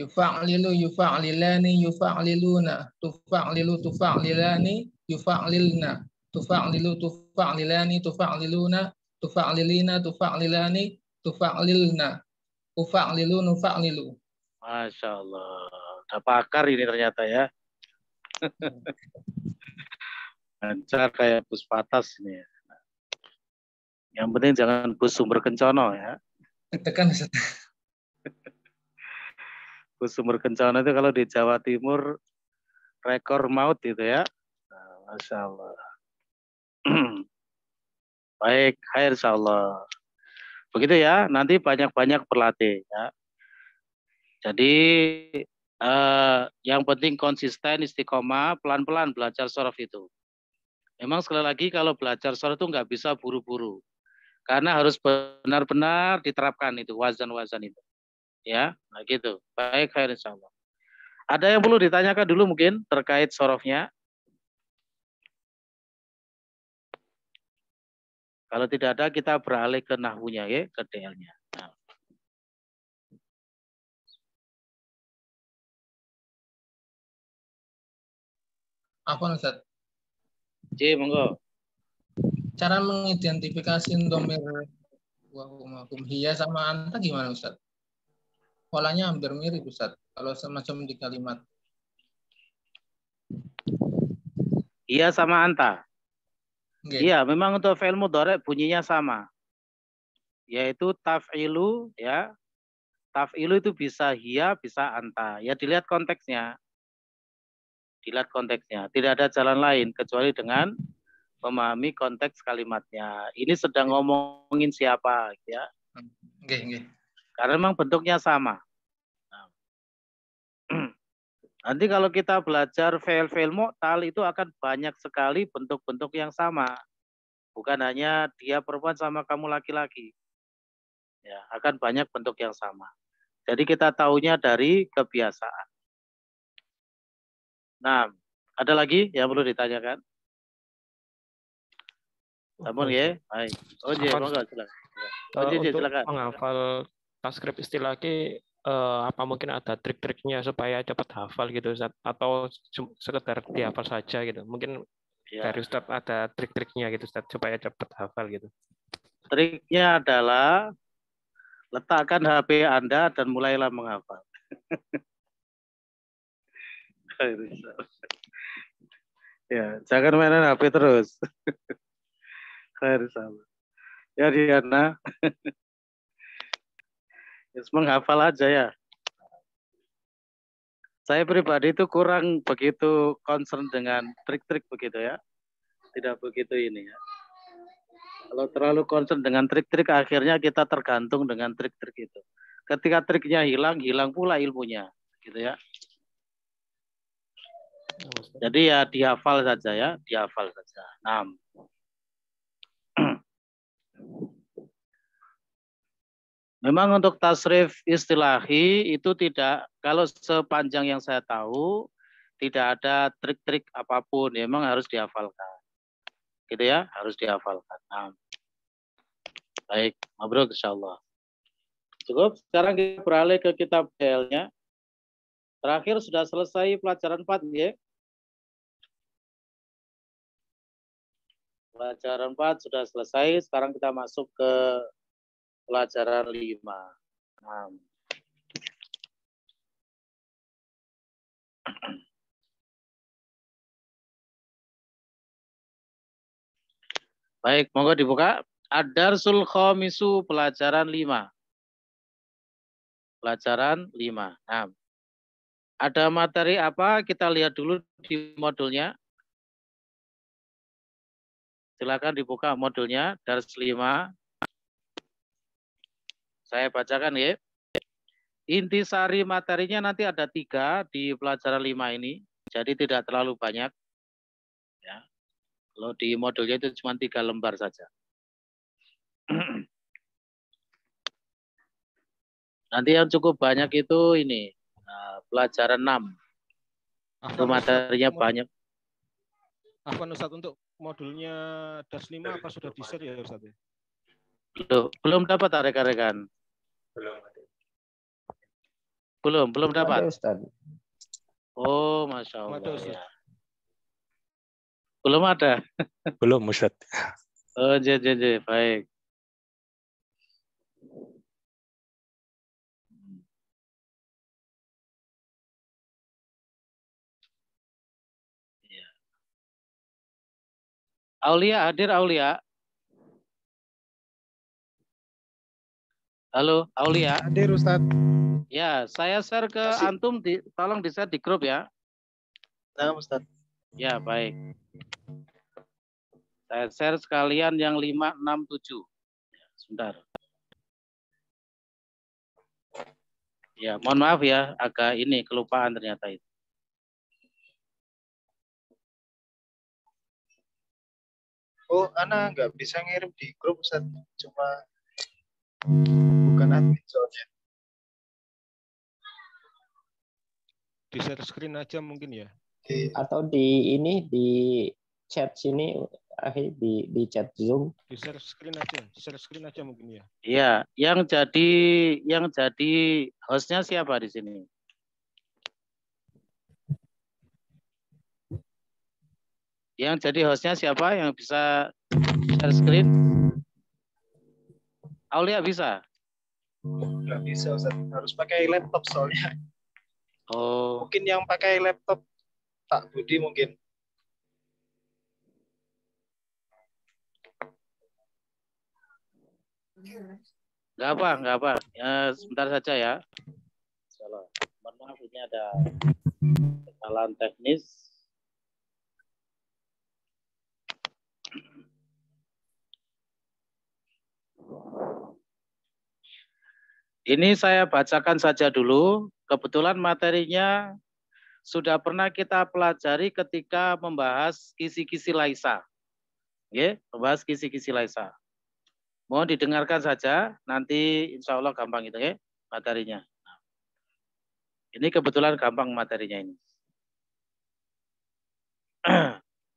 yufa'lilu, yufa'lilani, yufa'liluna, tufa'lilu, tufa'lilani, yufa'lilna, tufa'lilu, tufa'lilani, tufa'liluna, tufa'lilina, tufa'lilani, tufa'lilna, ufa'lilu, nufa'lilu. Masya Allah. Udah pakar ini ternyata ya. Lancar kayak bus patas ini ya. Yang penting jangan bus sumber kencono ya. Tekan. Bus sumber kencono itu kalau di Jawa Timur rekor maut itu ya. Nah, Masya Allah. Baik, khair insyaallah. Begitu ya, nanti banyak-banyak berlatih ya. Jadi yang penting konsisten, istiqomah, pelan-pelan belajar sorof itu. Memang sekali lagi kalau belajar sorof itu nggak bisa buru-buru. Karena harus benar-benar diterapkan itu, wazan-wazan itu. Ya, nah gitu. Baik, khair insyaallah. Ada yang perlu ditanyakan dulu mungkin terkait sorofnya? Kalau tidak ada, kita beralih ke nahwunya ya, ke DL-nya. Nah. Apa Ustaz? J, monggo. Cara mengidentifikasi domir hiya sama anta gimana Ustaz? Polanya hampir mirip Ustaz. Kalau semacam di kalimat. Iya sama anta. Okay. Iya, memang untuk fi'il mudhari' bunyinya sama. Yaitu taf'ilu ya. Taf'ilu itu bisa hiya, bisa anta. Ya dilihat konteksnya. Dilihat konteksnya. Tidak ada jalan lain kecuali dengan memahami konteks kalimatnya. Ini sedang ngomongin siapa ya. Okay. Karena memang bentuknya sama. Nanti kalau kita belajar fi'il mu'tal itu akan banyak sekali bentuk-bentuk yang sama. Bukan hanya dia perempuan sama kamu laki-laki. Ya, akan banyak bentuk yang sama. Jadi kita tahunya dari kebiasaan. Nah, ada lagi yang perlu ditanyakan? Namun ya, baik. Oh, monggo silakan. Untuk Silakan. menghafal transkrip istilah apa mungkin ada trik-triknya supaya cepat hafal gitu Ustaz? Atau sekedar dihafal saja gitu? Mungkin dari Ustaz ada trik-triknya gitu Ustaz supaya cepat hafal gitu. Triknya adalah letakkan HP Anda dan mulailah menghafal. Ya, jangan mainan HP terus. Ya Diana. Menghafal aja ya. Saya pribadi itu kurang begitu concern dengan trik-trik begitu ya. Tidak begitu ini ya. Kalau terlalu concern dengan trik-trik akhirnya kita tergantung dengan trik-trik itu. Ketika triknya hilang, hilang pula ilmunya, gitu ya. Jadi ya dihafal saja ya, dihafal saja. 6. Memang untuk tasrif istilahi itu tidak, kalau sepanjang yang saya tahu, tidak ada trik-trik apapun, memang harus dihafalkan. Gitu ya, harus dihafalkan. Nah, baik, mabruk insyaallah. Cukup, sekarang kita beralih ke kitab DL-nya. Terakhir sudah selesai pelajaran 4 ya. Pelajaran 4 sudah selesai, sekarang kita masuk ke pelajaran 5. Nah. Baik, monggo dibuka. Ad-Darsul Khamisu, pelajaran 5. Pelajaran 5. Nah. Ada materi apa? Kita lihat dulu di modulnya. Silakan dibuka modulnya, Dars 5. Saya bacakan ya. Intisari materinya nanti ada 3 di pelajaran 5 ini. Jadi tidak terlalu banyak. Ya. Kalau di modulnya itu cuma 3 lembar saja. Nanti yang cukup banyak itu ini. Pelajaran 6. Itu materinya banyak. Afwan Ustaz, untuk modulnya Dars 5 apa sudah di-share ya Ustaz? Belum dapat rekan-rekan. Belum dapat. Ada, Ustaz. Oh, Masya Allah. Ada, Ustaz. Ya. Belum ada. Belum, Ustaz. Oh, baik. Aulia hadir, Aulia. Halo, Aulia. Hadir, Ustaz. Ya, saya share ke antum, tolong di-share di grup ya. Nah, Ustaz. Ya, baik. Saya share sekalian yang 5, 6, 7. Sebentar. Ya, mohon maaf ya, agak ini kelupaan ternyata itu. Oh, Ana nggak bisa ngirim di grup, Ustaz. Cuma bukan admin soalnya. Di share screen aja mungkin ya. Atau di ini, di chat sini, di chat Zoom. Di share screen aja mungkin ya. Iya, yang jadi hostnya siapa di sini? Yang jadi hostnya siapa yang bisa share screen? Aulia bisa? Nggak bisa, Ustaz. Harus pakai laptop soalnya. Oh. Mungkin yang pakai laptop Pak Budi mungkin. Nggak apa. Ya, sebentar saja ya. Mohon maaf, ini ada kesalahan teknis. Ini saya bacakan saja dulu. Kebetulan materinya sudah pernah kita pelajari ketika membahas kisi-kisi laisa. Ya, membahas kisi-kisi laisa. Mohon didengarkan saja, nanti insya Allah gampang itu ya materinya. Ini kebetulan gampang materinya ini.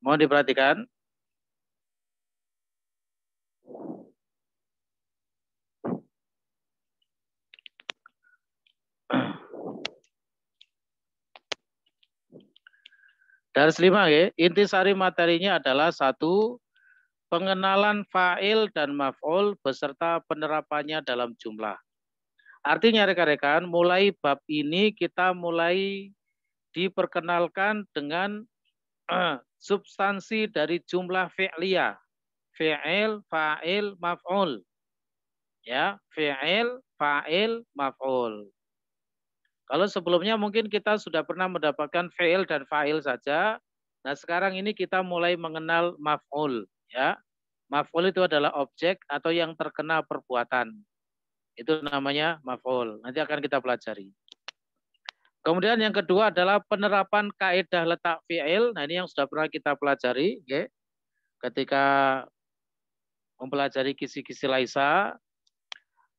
Mohon diperhatikan. Dars 5 ya, intisari materinya adalah satu, pengenalan fa'il dan maf'ul beserta penerapannya dalam jumlah. Artinya rekan-rekan, mulai bab ini kita mulai diperkenalkan dengan substansi dari jumlah fi'liyah. Fi'il, fa'il, maf'ul. Ya, fi'il, fa'il, maf'ul. Kalau sebelumnya mungkin kita sudah pernah mendapatkan fi'il dan fa'il saja. Nah, sekarang ini kita mulai mengenal maf'ul, ya. Maf'ul itu adalah objek atau yang terkena perbuatan. Itu namanya maf'ul. Nanti akan kita pelajari. Kemudian yang kedua adalah penerapan kaidah letak fi'il. Nah, ini yang sudah pernah kita pelajari, ya. Ketika mempelajari kisi-kisi laisa.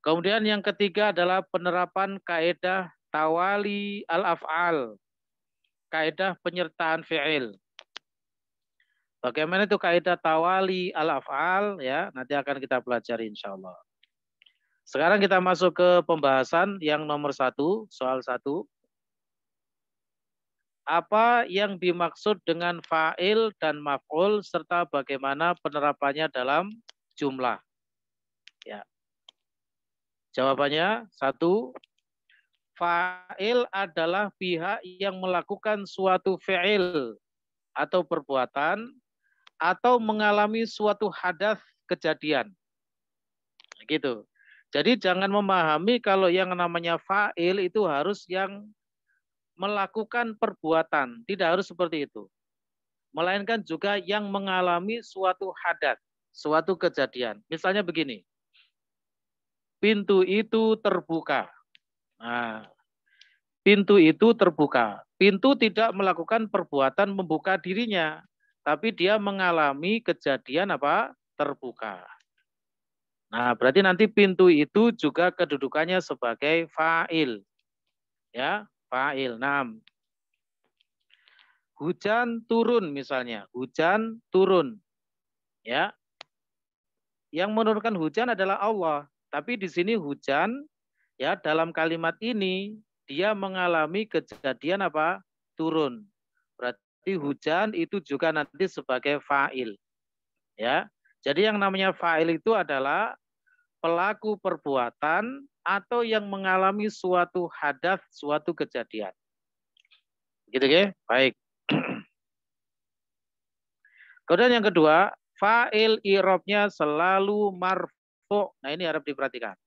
Kemudian yang ketiga adalah penerapan kaidah tawali al-af'al. Kaidah penyertaan fi'il. Bagaimana itu kaidah tawali al-af'al, ya, nanti akan kita pelajari insyaallah. Sekarang kita masuk ke pembahasan yang nomor 1, soal 1. Apa yang dimaksud dengan fa'il dan maf'ul serta bagaimana penerapannya dalam jumlah? Ya. Jawabannya 1. Fa'il adalah pihak yang melakukan suatu fi'il atau perbuatan atau mengalami suatu hadas kejadian. Gitu. Jadi jangan memahami kalau yang namanya fa'il itu harus yang melakukan perbuatan. Tidak harus seperti itu. Melainkan juga yang mengalami suatu hadas, suatu kejadian. Misalnya begini. Pintu itu terbuka. Nah, pintu itu terbuka. Pintu tidak melakukan perbuatan membuka dirinya, tapi dia mengalami kejadian apa? Terbuka. Nah, berarti nanti pintu itu juga kedudukannya sebagai fa'il. Ya, fa'il. 6. Hujan turun misalnya, hujan turun. Ya. Yang menurunkan hujan adalah Allah, tapi di sini hujan ya dalam kalimat ini dia mengalami kejadian apa? Turun. Berarti hujan itu juga nanti sebagai fa'il. Ya. Jadi yang namanya fa'il itu adalah pelaku perbuatan atau yang mengalami suatu hadas, suatu kejadian. Gitu ya? Baik. Kemudian yang kedua, fa'il i'rabnya selalu marfu'. Nah, ini harap diperhatikan.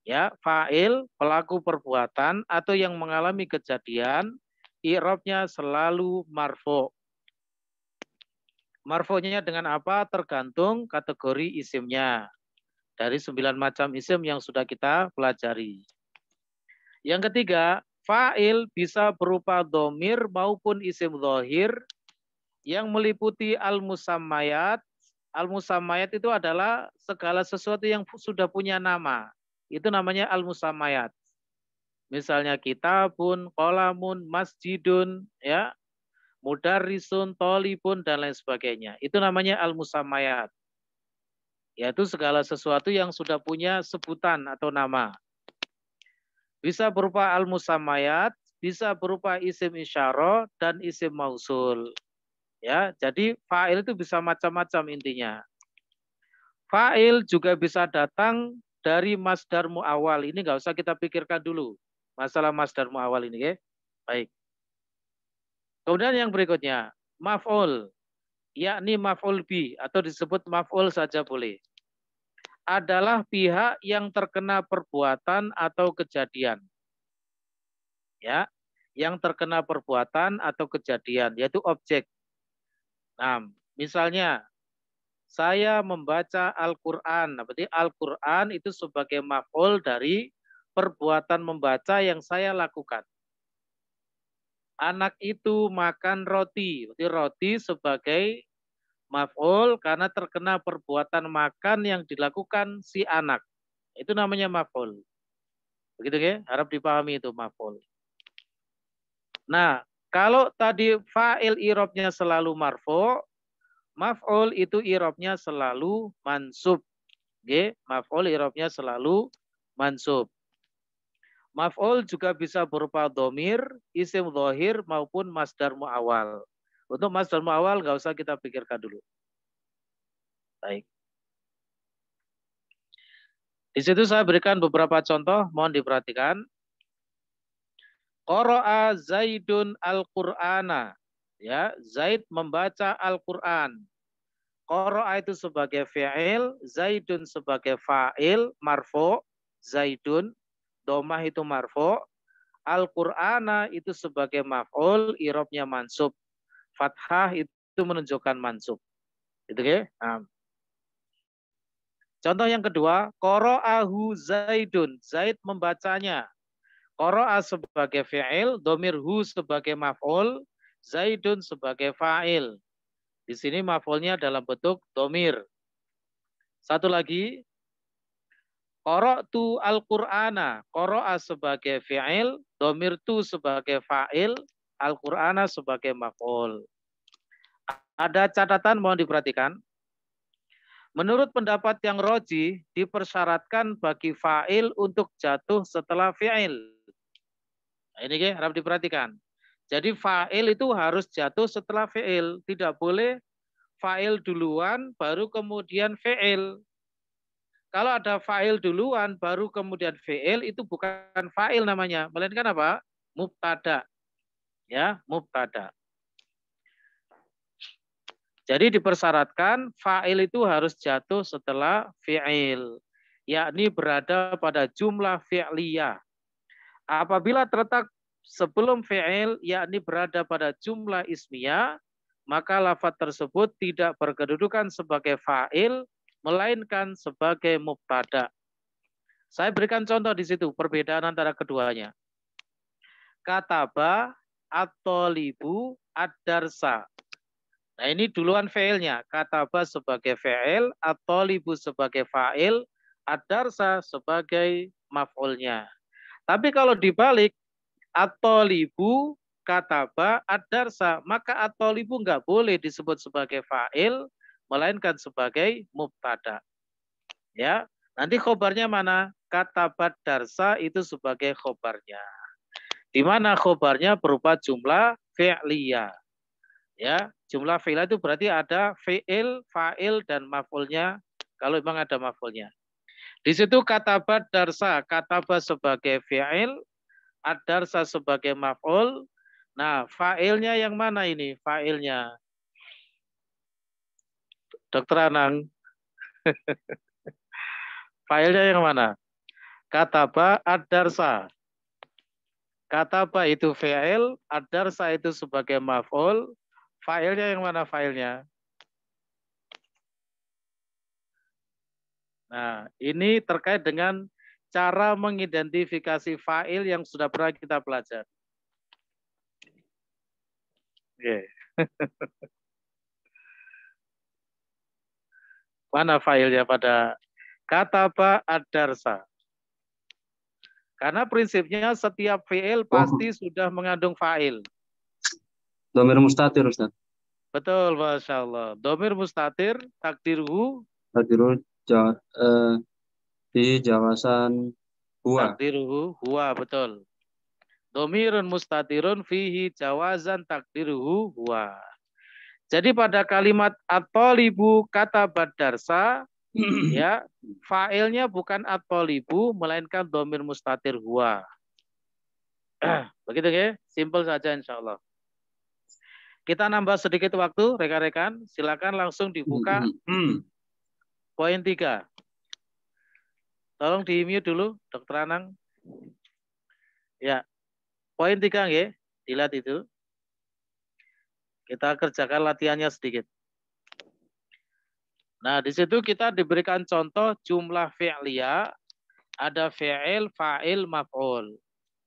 Ya, fa'il pelaku perbuatan atau yang mengalami kejadian, i'rabnya selalu marfu'. Marfu'nya dengan apa? Tergantung kategori isimnya. Dari 9 macam isim yang sudah kita pelajari. Yang ketiga, fa'il bisa berupa dhamir maupun isim dhahir yang meliputi al-musammayat. Al-musammayat itu adalah segala sesuatu yang sudah punya nama. Itu namanya al-musammayat. Misalnya kitabun, qalamun, masjidun, ya, mudarrisun, tolibun, dan lain sebagainya. Itu namanya al-musammayat. Yaitu segala sesuatu yang sudah punya sebutan atau nama. Bisa berupa al-musammayat, bisa berupa isim isyarah, dan isim mausul. Ya, jadi fa'il itu bisa macam-macam intinya. Fa'il juga bisa datang dari masdar mu'awal. Ini nggak usah kita pikirkan dulu. Masalah masdar mu'awal ini ya. Baik. Kemudian yang berikutnya, maf'ul. Yakni maf'ul bi atau disebut maf'ul saja boleh. Adalah pihak yang terkena perbuatan atau kejadian. Ya, yang terkena perbuatan atau kejadian, yaitu objek. Nah, misalnya saya membaca Al-Quran. Berarti Al-Quran itu sebagai maf'ul dari perbuatan membaca yang saya lakukan. Anak itu makan roti. Berarti roti sebagai maf'ul karena terkena perbuatan makan yang dilakukan si anak. Itu namanya maf'ul. Begitu ya? Harap dipahami itu maf'ul. Nah, kalau tadi fa'il i'rabnya selalu marfu', maf'ul itu i'rabnya selalu mansub. Nggih, maf'ul i'rabnya selalu mansub. Maf'ul juga bisa berupa dhamir, isim dhahir maupun masdar muawwal. Untuk masdar muawwal nggak usah kita pikirkan dulu. Baik. Di situ saya berikan beberapa contoh, mohon diperhatikan. Qara'a Zaidun al-Qur'ana. Ya, Zaid membaca Al-Qur'an. Qara'a itu sebagai fi'il, Zaidun sebagai fa'il, marfu', Zaidun, domah itu marfu', Al-Qur'ana itu sebagai maf'ul, i'rabnya mansub. Fathah itu menunjukkan mansub. Itu ya. Nah. Contoh yang kedua, qara'ahu Zaidun. Zaid membacanya. Qara'a sebagai fi'il, dhamir hu sebagai maf'ul, Zaidun sebagai fa'il. Di sini maf'ulnya dalam bentuk dhamir. Satu lagi, qara'tu al-Qur'ana. Qara'a sebagai fi'il, dhamir tu sebagai fa'il, Al-Qur'ana sebagai maf'ul. Ada catatan mohon diperhatikan. Menurut pendapat yang roji, dipersyaratkan bagi fa'il untuk jatuh setelah fi'il. Nah, ini harap diperhatikan. Jadi fa'il itu harus jatuh setelah fi'il. Tidak boleh fa'il duluan, baru kemudian fi'il. Kalau ada fa'il duluan, baru kemudian fi'il, itu bukan fa'il namanya. Melainkan apa? Mubtada. Ya, mubtada. Jadi dipersyaratkan fa'il itu harus jatuh setelah fi'il, yakni berada pada jumlah fi'liyah. Apabila terletak sebelum fi'il, yakni berada pada jumlah ismiyah, maka lafaz tersebut tidak berkedudukan sebagai fa'il, melainkan sebagai mubtada. Saya berikan contoh di situ, perbedaan antara keduanya. Kataba, at-thalibu, ad-darsa. Nah ini duluan fi'ilnya. Kataba sebagai fi'il, at-thalibu sebagai fa'il, ad-darsa sebagai maf'ulnya. Tapi kalau dibalik, at-thalibu, kataba, ad-darsa, maka at-thalibu nggak boleh disebut sebagai fa'il, melainkan sebagai mubtada. Ya, nanti khobarnya mana? Katabat darsa itu sebagai khobarnya. Di mana khobarnya berupa jumlah fi'liyah. Ya, jumlah fi'liyah itu berarti ada fi'il, fa'il, dan maf'ulnya. Kalau memang ada maf'ulnya. Di situ katabat darsa, kataba sebagai fi'il, ad-darsa sebagai maf'ul. Nah, fa'ilnya yang mana ini? Fa'ilnya. Dokter Anang. Fa'ilnya yang mana? Kataba ad-darsa. Kataba itu fi'il, ad-darsa itu sebagai maf'ul. Fa'ilnya yang mana fa'ilnya? Nah, ini terkait dengan cara mengidentifikasi fa'il yang sudah pernah kita pelajari. Okay. Mana fa'ilnya pada kataba ad-darsa? Karena prinsipnya setiap fi'il pasti sudah mengandung fa'il. Dhamir mustatir, Ustaz. Betul, Masya Allah. Dhamir mustatir, takdiruhu. Takdiruhu di jawasan huwa. Takdiruhu huwa, betul. Dhamirun mustatirun fihi jawazan takdiruhu huwa. Jadi pada kalimat at-thalibu katabat darsa, ya, fa'ilnya bukan at-thalibu, melainkan dhamir mustatir huwa. Begitu ya? Simpel saja insya Allah. Kita nambah sedikit waktu, rekan-rekan. Silakan langsung dibuka poin 3. Tolong di-mute dulu, Dokter Anang. Ya, poin 3 ya, dilihat itu. Kita kerjakan latihannya sedikit. Nah, di situ kita diberikan contoh jumlah fi'liyah, ada fi'il, fa'il, maf'ul.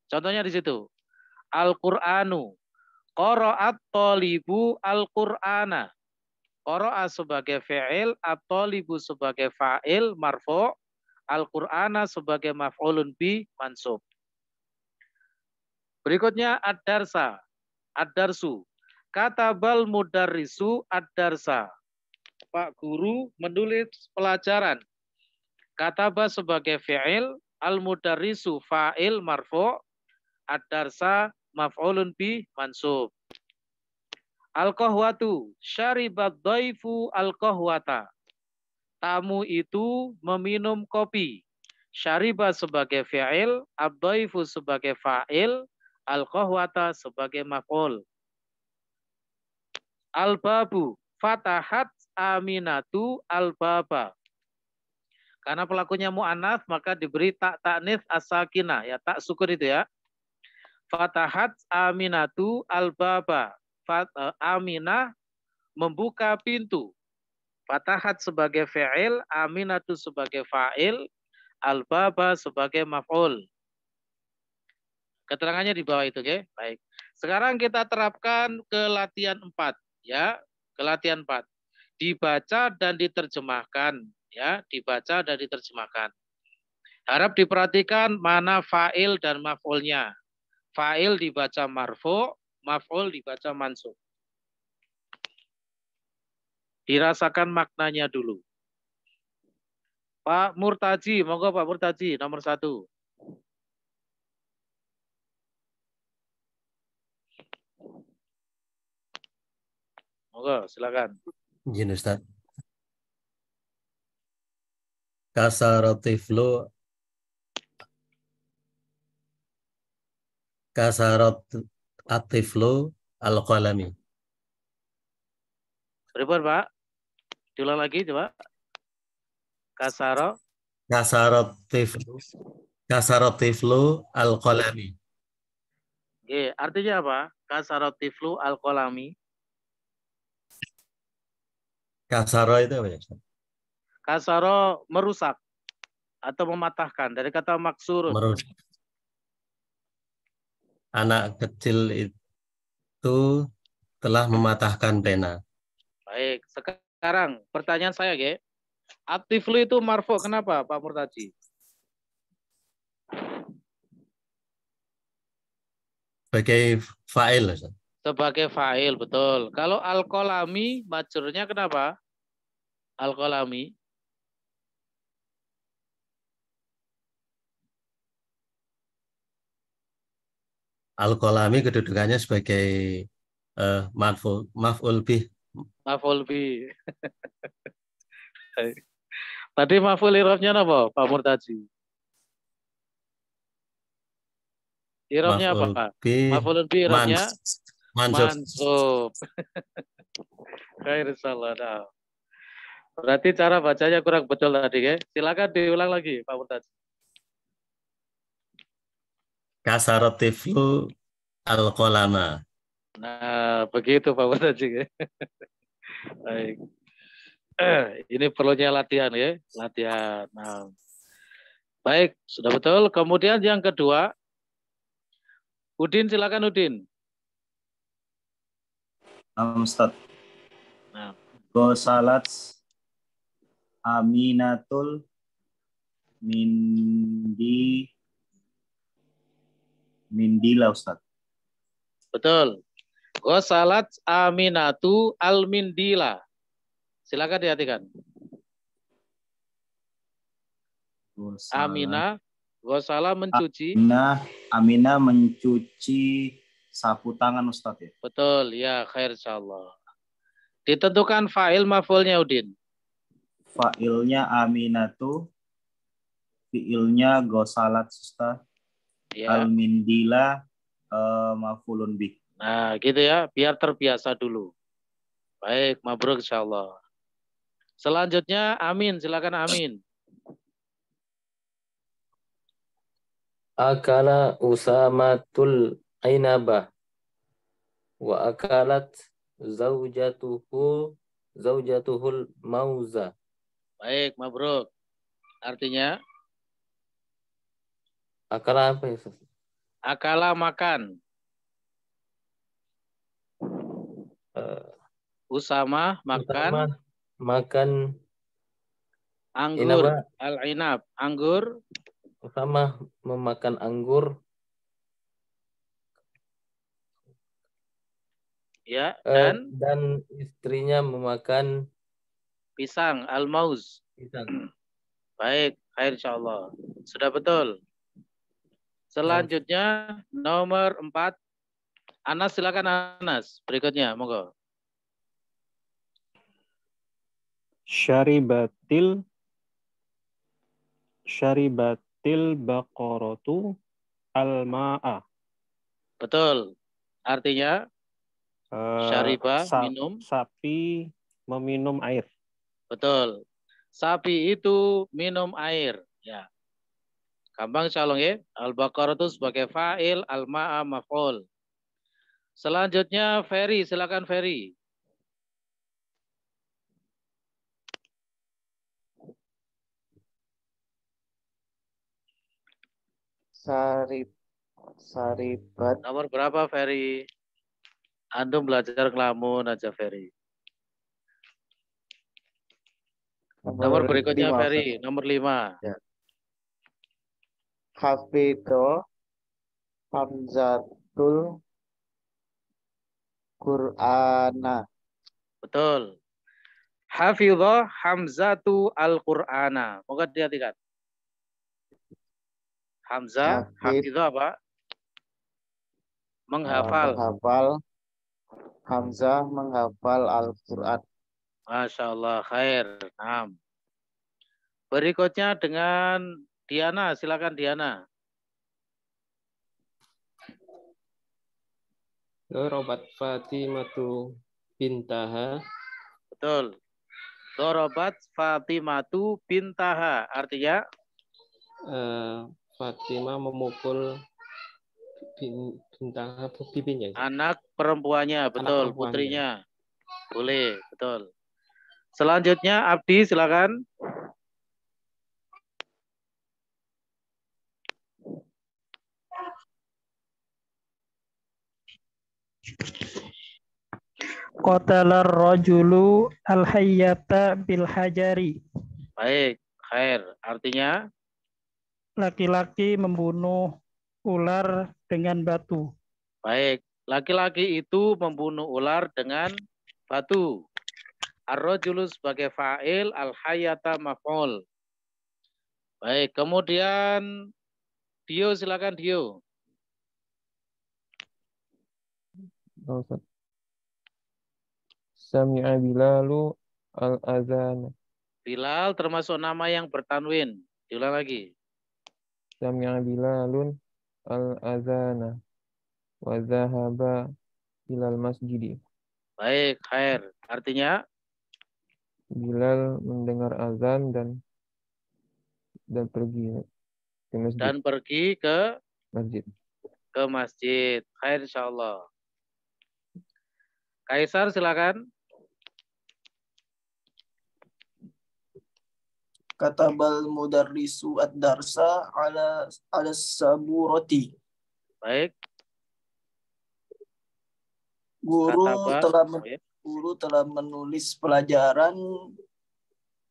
Contohnya di situ. Al-Qur'anu. Qara'at thalibu al-Qur'ana. Qara'a sebagai fi'il, at-talibu sebagai fa'il marfu', al-Qur'ana sebagai maf'ulun bi mansub. Berikutnya ad-darsa, ad-darsu. Katabal mudarrisu ad-darsa. Pak guru menulis pelajaran. Kataba sebagai fi'il, al-mudarrisu fa'il marfu', ad-darsa maf'ulun bi mansub. Al-qahwatu, syaribat dhaifu al-qahwata. Tamu itu meminum kopi. Syariba sebagai fi'il, ad-dhaifu sebagai fa'il, al-qahwata sebagai maf'ul. Al-babu, fatahat Aminatu al-baba. Karena pelakunya mu'anats maka diberi tak ta'nits as-sakinah, ya tak sukun itu ya. Fatahat Aminatu al-baba. Aminah membuka pintu. Fatahat sebagai fi'il, Aminatu sebagai fa'il, al-baba sebagai maf'ul. Keterangannya di bawah itu, oke? Baik. Sekarang kita terapkan ke latihan 4, ya. Ke latihan 4. Dibaca dan diterjemahkan, ya, dibaca dan diterjemahkan. Harap diperhatikan mana fa'il dan maf'ulnya. Fa'il dibaca marfu', maf'ul dibaca mansub. Dirasakan maknanya dulu. Pak Murtaji, monggo Pak Murtaji, nomor 1. Monggo, silakan. Izin Ustaz. Kasarotiflu kasarot atiflu al-qalami. Berapa Pak? Diulang lagi coba. Kasarotiflu al-qalami. Oke, artinya apa? Kasarotiflu al-qalami. Kasaro itu apa ya Ustaz? Kasaro merusak atau mematahkan dari kata maksurun. Merusak. Anak kecil itu telah mematahkan pena. Baik, sekarang pertanyaan saya, Ge. Atiflu itu marfu, kenapa Pak Murtaji? Sebagai fa'il, Ustaz. Sebagai fa'il, betul. Kalau al-qalami, majrurnya kenapa? Al-qalami. Al-qalami kedudukannya sebagai maf'ul bih. Maf'ul bih. Tadi maf'ul i'rabnya apa, Pak Murtaji? I'rabnya apa? Maf'ul bih i'rabnya mansub. Khair insyaallah. Nah. Berarti cara bacanya kurang betul tadi, ya. Silakan diulang lagi, Pak Murtaji. Kasarotiflu al-qalama. Nah, begitu Pak Murtaji. Baik. Ini perlunya latihan, ya. Latihan. Nah. Baik, sudah betul. Kemudian yang kedua, Udin, silakan Udin. Ustaz. Nah. Gosalat Aminatul Mindila Ustaz. Betul. Gosalat Aminatu al-Mindila. Silakan diartikan. Aminah, gosala mencuci. Aminah mencuci sapu tangan Ustaz ya. Betul, ya khair insyaallah. Ditentukan fa'il maf'ulnya Udin. Fa'ilnya Aminatu, fi'ilnya gosalat Ustaz. Ya. Al-Mindila maf'ulun bih. Nah, gitu ya, biar terbiasa dulu. Baik, mabruk insyaallah. Selanjutnya Amin, silakan Amin. Akala Usamatul ainabah wa akalat zaujatuhul mauza. Baik, mabruk. Artinya akala apa ya? Akala makan. Usama makan makan anggur. Inaba. Al-inab, anggur. Usama memakan anggur. Ya, dan istrinya memakan pisang, al-mauz. pisang. Baik, khair insyaallah. Sudah betul. Selanjutnya nomor 4. Anas, silakan Anas. Berikutnya, monggo. Syaribatil baqaratu al-ma'a. Betul. Artinya syariba, minum. Sapi meminum air. Betul. Sapi itu minum air. Ya. Gampang insyaallah ya. Al-baqaratu sebagai fa'il, al-ma'a maf'ul. Selanjutnya Ferry, silakan Ferry. Saribat. Nomor berapa Ferry? Antum belajar ngelamun aja Ferry. Nomor berikutnya 5, Ferry, nomor 5. Ya. Hafidho Hamzatul Qur'ana. Betul. Hafidho Hamzatu al-Qur'ana. Moga diperhatikan. Hamzah, hafidho apa? Menghafal. Menghafal. Hamzah menghafal Al-Qur'an. Masya Allah, khair. Nah. Berikutnya dengan Diana, silakan Diana. Dorobat Fatimatu bintaha. Betul. Dorobat Fatimatu bintaha. Artinya? Fatimah memukul bintaha bibinya. Anak perempuannya, betul. Anak perempuannya. Putrinya. Boleh, betul. Selanjutnya Abdi, silakan. Qatalar rajulu al-hayyata bil hajari. Baik, khair. Artinya? Laki-laki membunuh ular dengan batu. Baik, laki-laki itu membunuh ular dengan batu. Ar-rajulu sebagai fa'il, al-hayyata maf'ul. Baik, kemudian Dio, silakan Dio. Sami'a Bilalu al-azan. Bilal termasuk nama yang bertanwin. Diulang lagi. Sami'a Bilalun al-azana wa zahaba ilal masjidi. Baik, khair. Artinya? Bilal mendengar azan dan pergi ke masjid. Dan pergi ke masjid. Ke masjid. Khair insyaallah. Kaisar silakan. Katabal mudarrisu ad-darsa ala saburati. Baik. Guru telah menulis pelajaran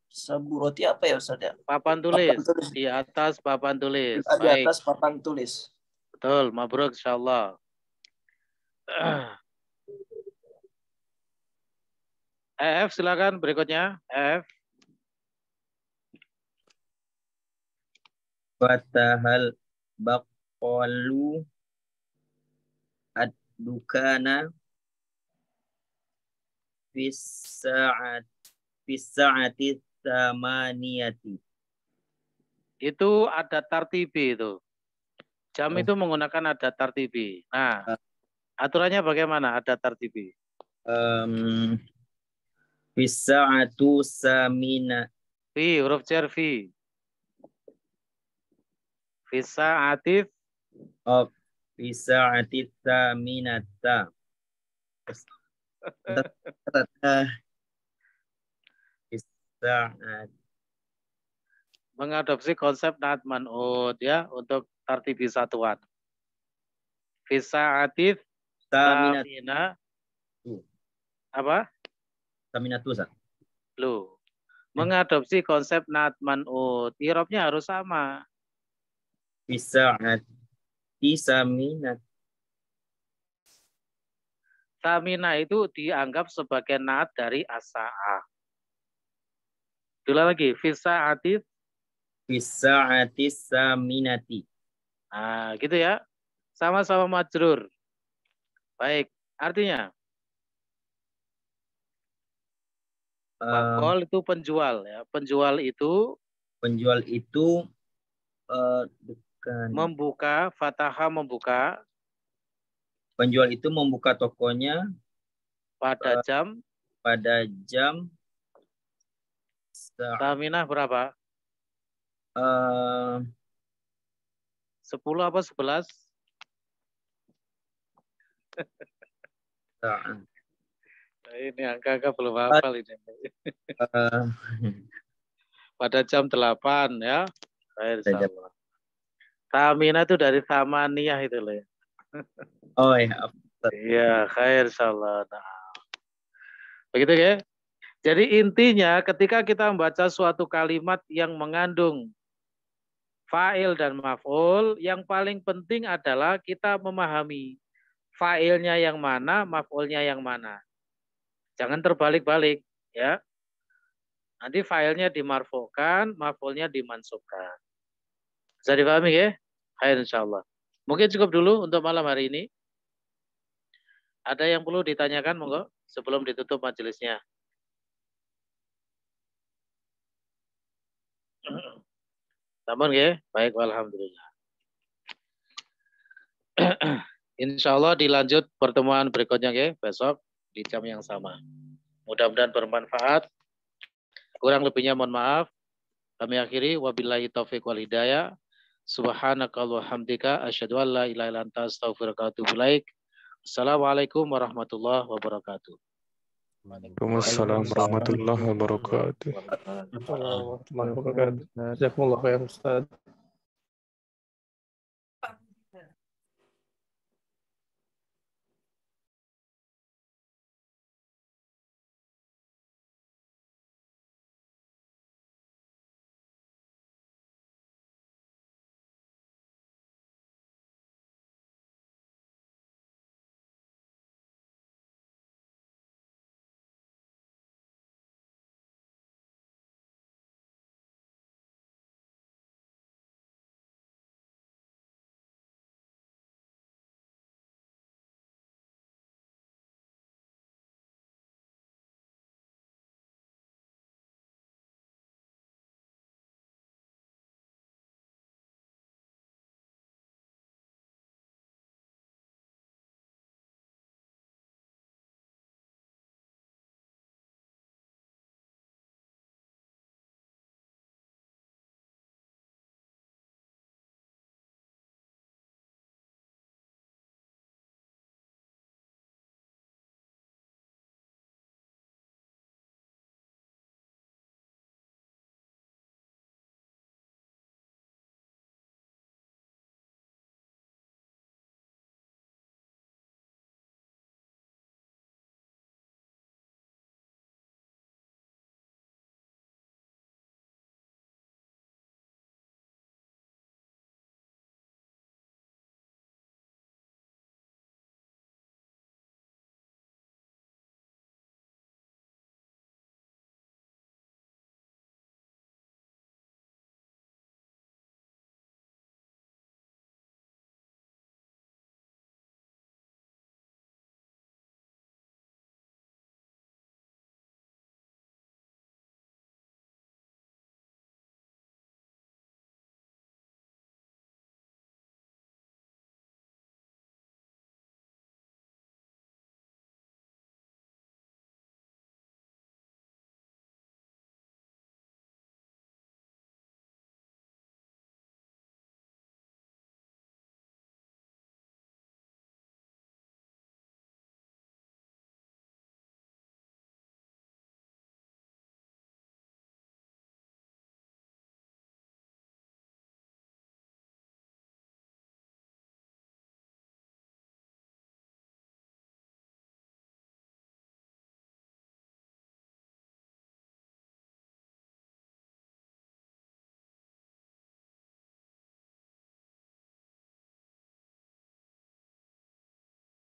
saburati apa ya Ustaz ya? Papan tulis. Di atas papan tulis. Di atas papan tulis. Betul, mabruk insyaallah. EF silakan berikutnya. EF. Fatahal baqalu ad-dukana fisa'ati tsamaniyati. Itu ada tartibi itu. Jam itu menggunakan ada tartibi. Nah, aturannya bagaimana ada tartibi? Fisa'atu samina. Fi, huruf jar fi. Fisa'atif. Oh, fisa'atif saminata. Mengadopsi konsep naat man'ud ya untuk tartibi satuan. Fisa'atif samina. Apa? Saminatu, Ustaz. Loh, mengadopsi konsep na'at man'ut, i'rabnya harus sama. Fisa'ati saminat. Samina itu dianggap sebagai na'at dari as-sa'ah. Dulu lagi, fisa'ati. Fisa'ati saminati. Nah, gitu ya. Sama-sama majrur. Baik, artinya maf'ul itu penjual ya. Penjual itu bukan. Membuka, fataha membuka. Penjual itu membuka tokonya pada jam Saminah berapa? 10 apa 11? Ini angka belum hafal ini. Pada jam 8 ya. Insyaallah. Saminah itu dari samaniyah itu loh ya. Oh ya. Iya, khair insyaallah. Nah. Begitu ya. Jadi intinya ketika kita membaca suatu kalimat yang mengandung fa'il dan maf'ul, yang paling penting adalah kita memahami fa'ilnya yang mana, maf'ulnya yang mana. Jangan terbalik-balik ya. Nanti fa'ilnya dimarfu'kan, maf'ulnya dimansubkan. Bisa dipahami ya? Khair insyaallah. Mungkin cukup dulu untuk malam hari ini. Ada yang perlu ditanyakan monggo sebelum ditutup majelisnya. Sampun nggih? Baik, alhamdulillah. Insyaallah dilanjut pertemuan berikutnya nggih besok di jam yang sama. Mudah-mudahan bermanfaat. Kurang lebihnya mohon maaf. Kami akhiri wabillahi taufiq wal hidayah. Subhanakallahumma hamdika asyhadu an la ilaha illa anta astaghfiruka wa atubu ilaik. Assalamualaikum warahmatullahi wabarakatuh. Waalaikumsalam warahmatullahi wabarakatuh. Warahmatullahi wabarakatuh. Jazakumullah khair, Ustaz.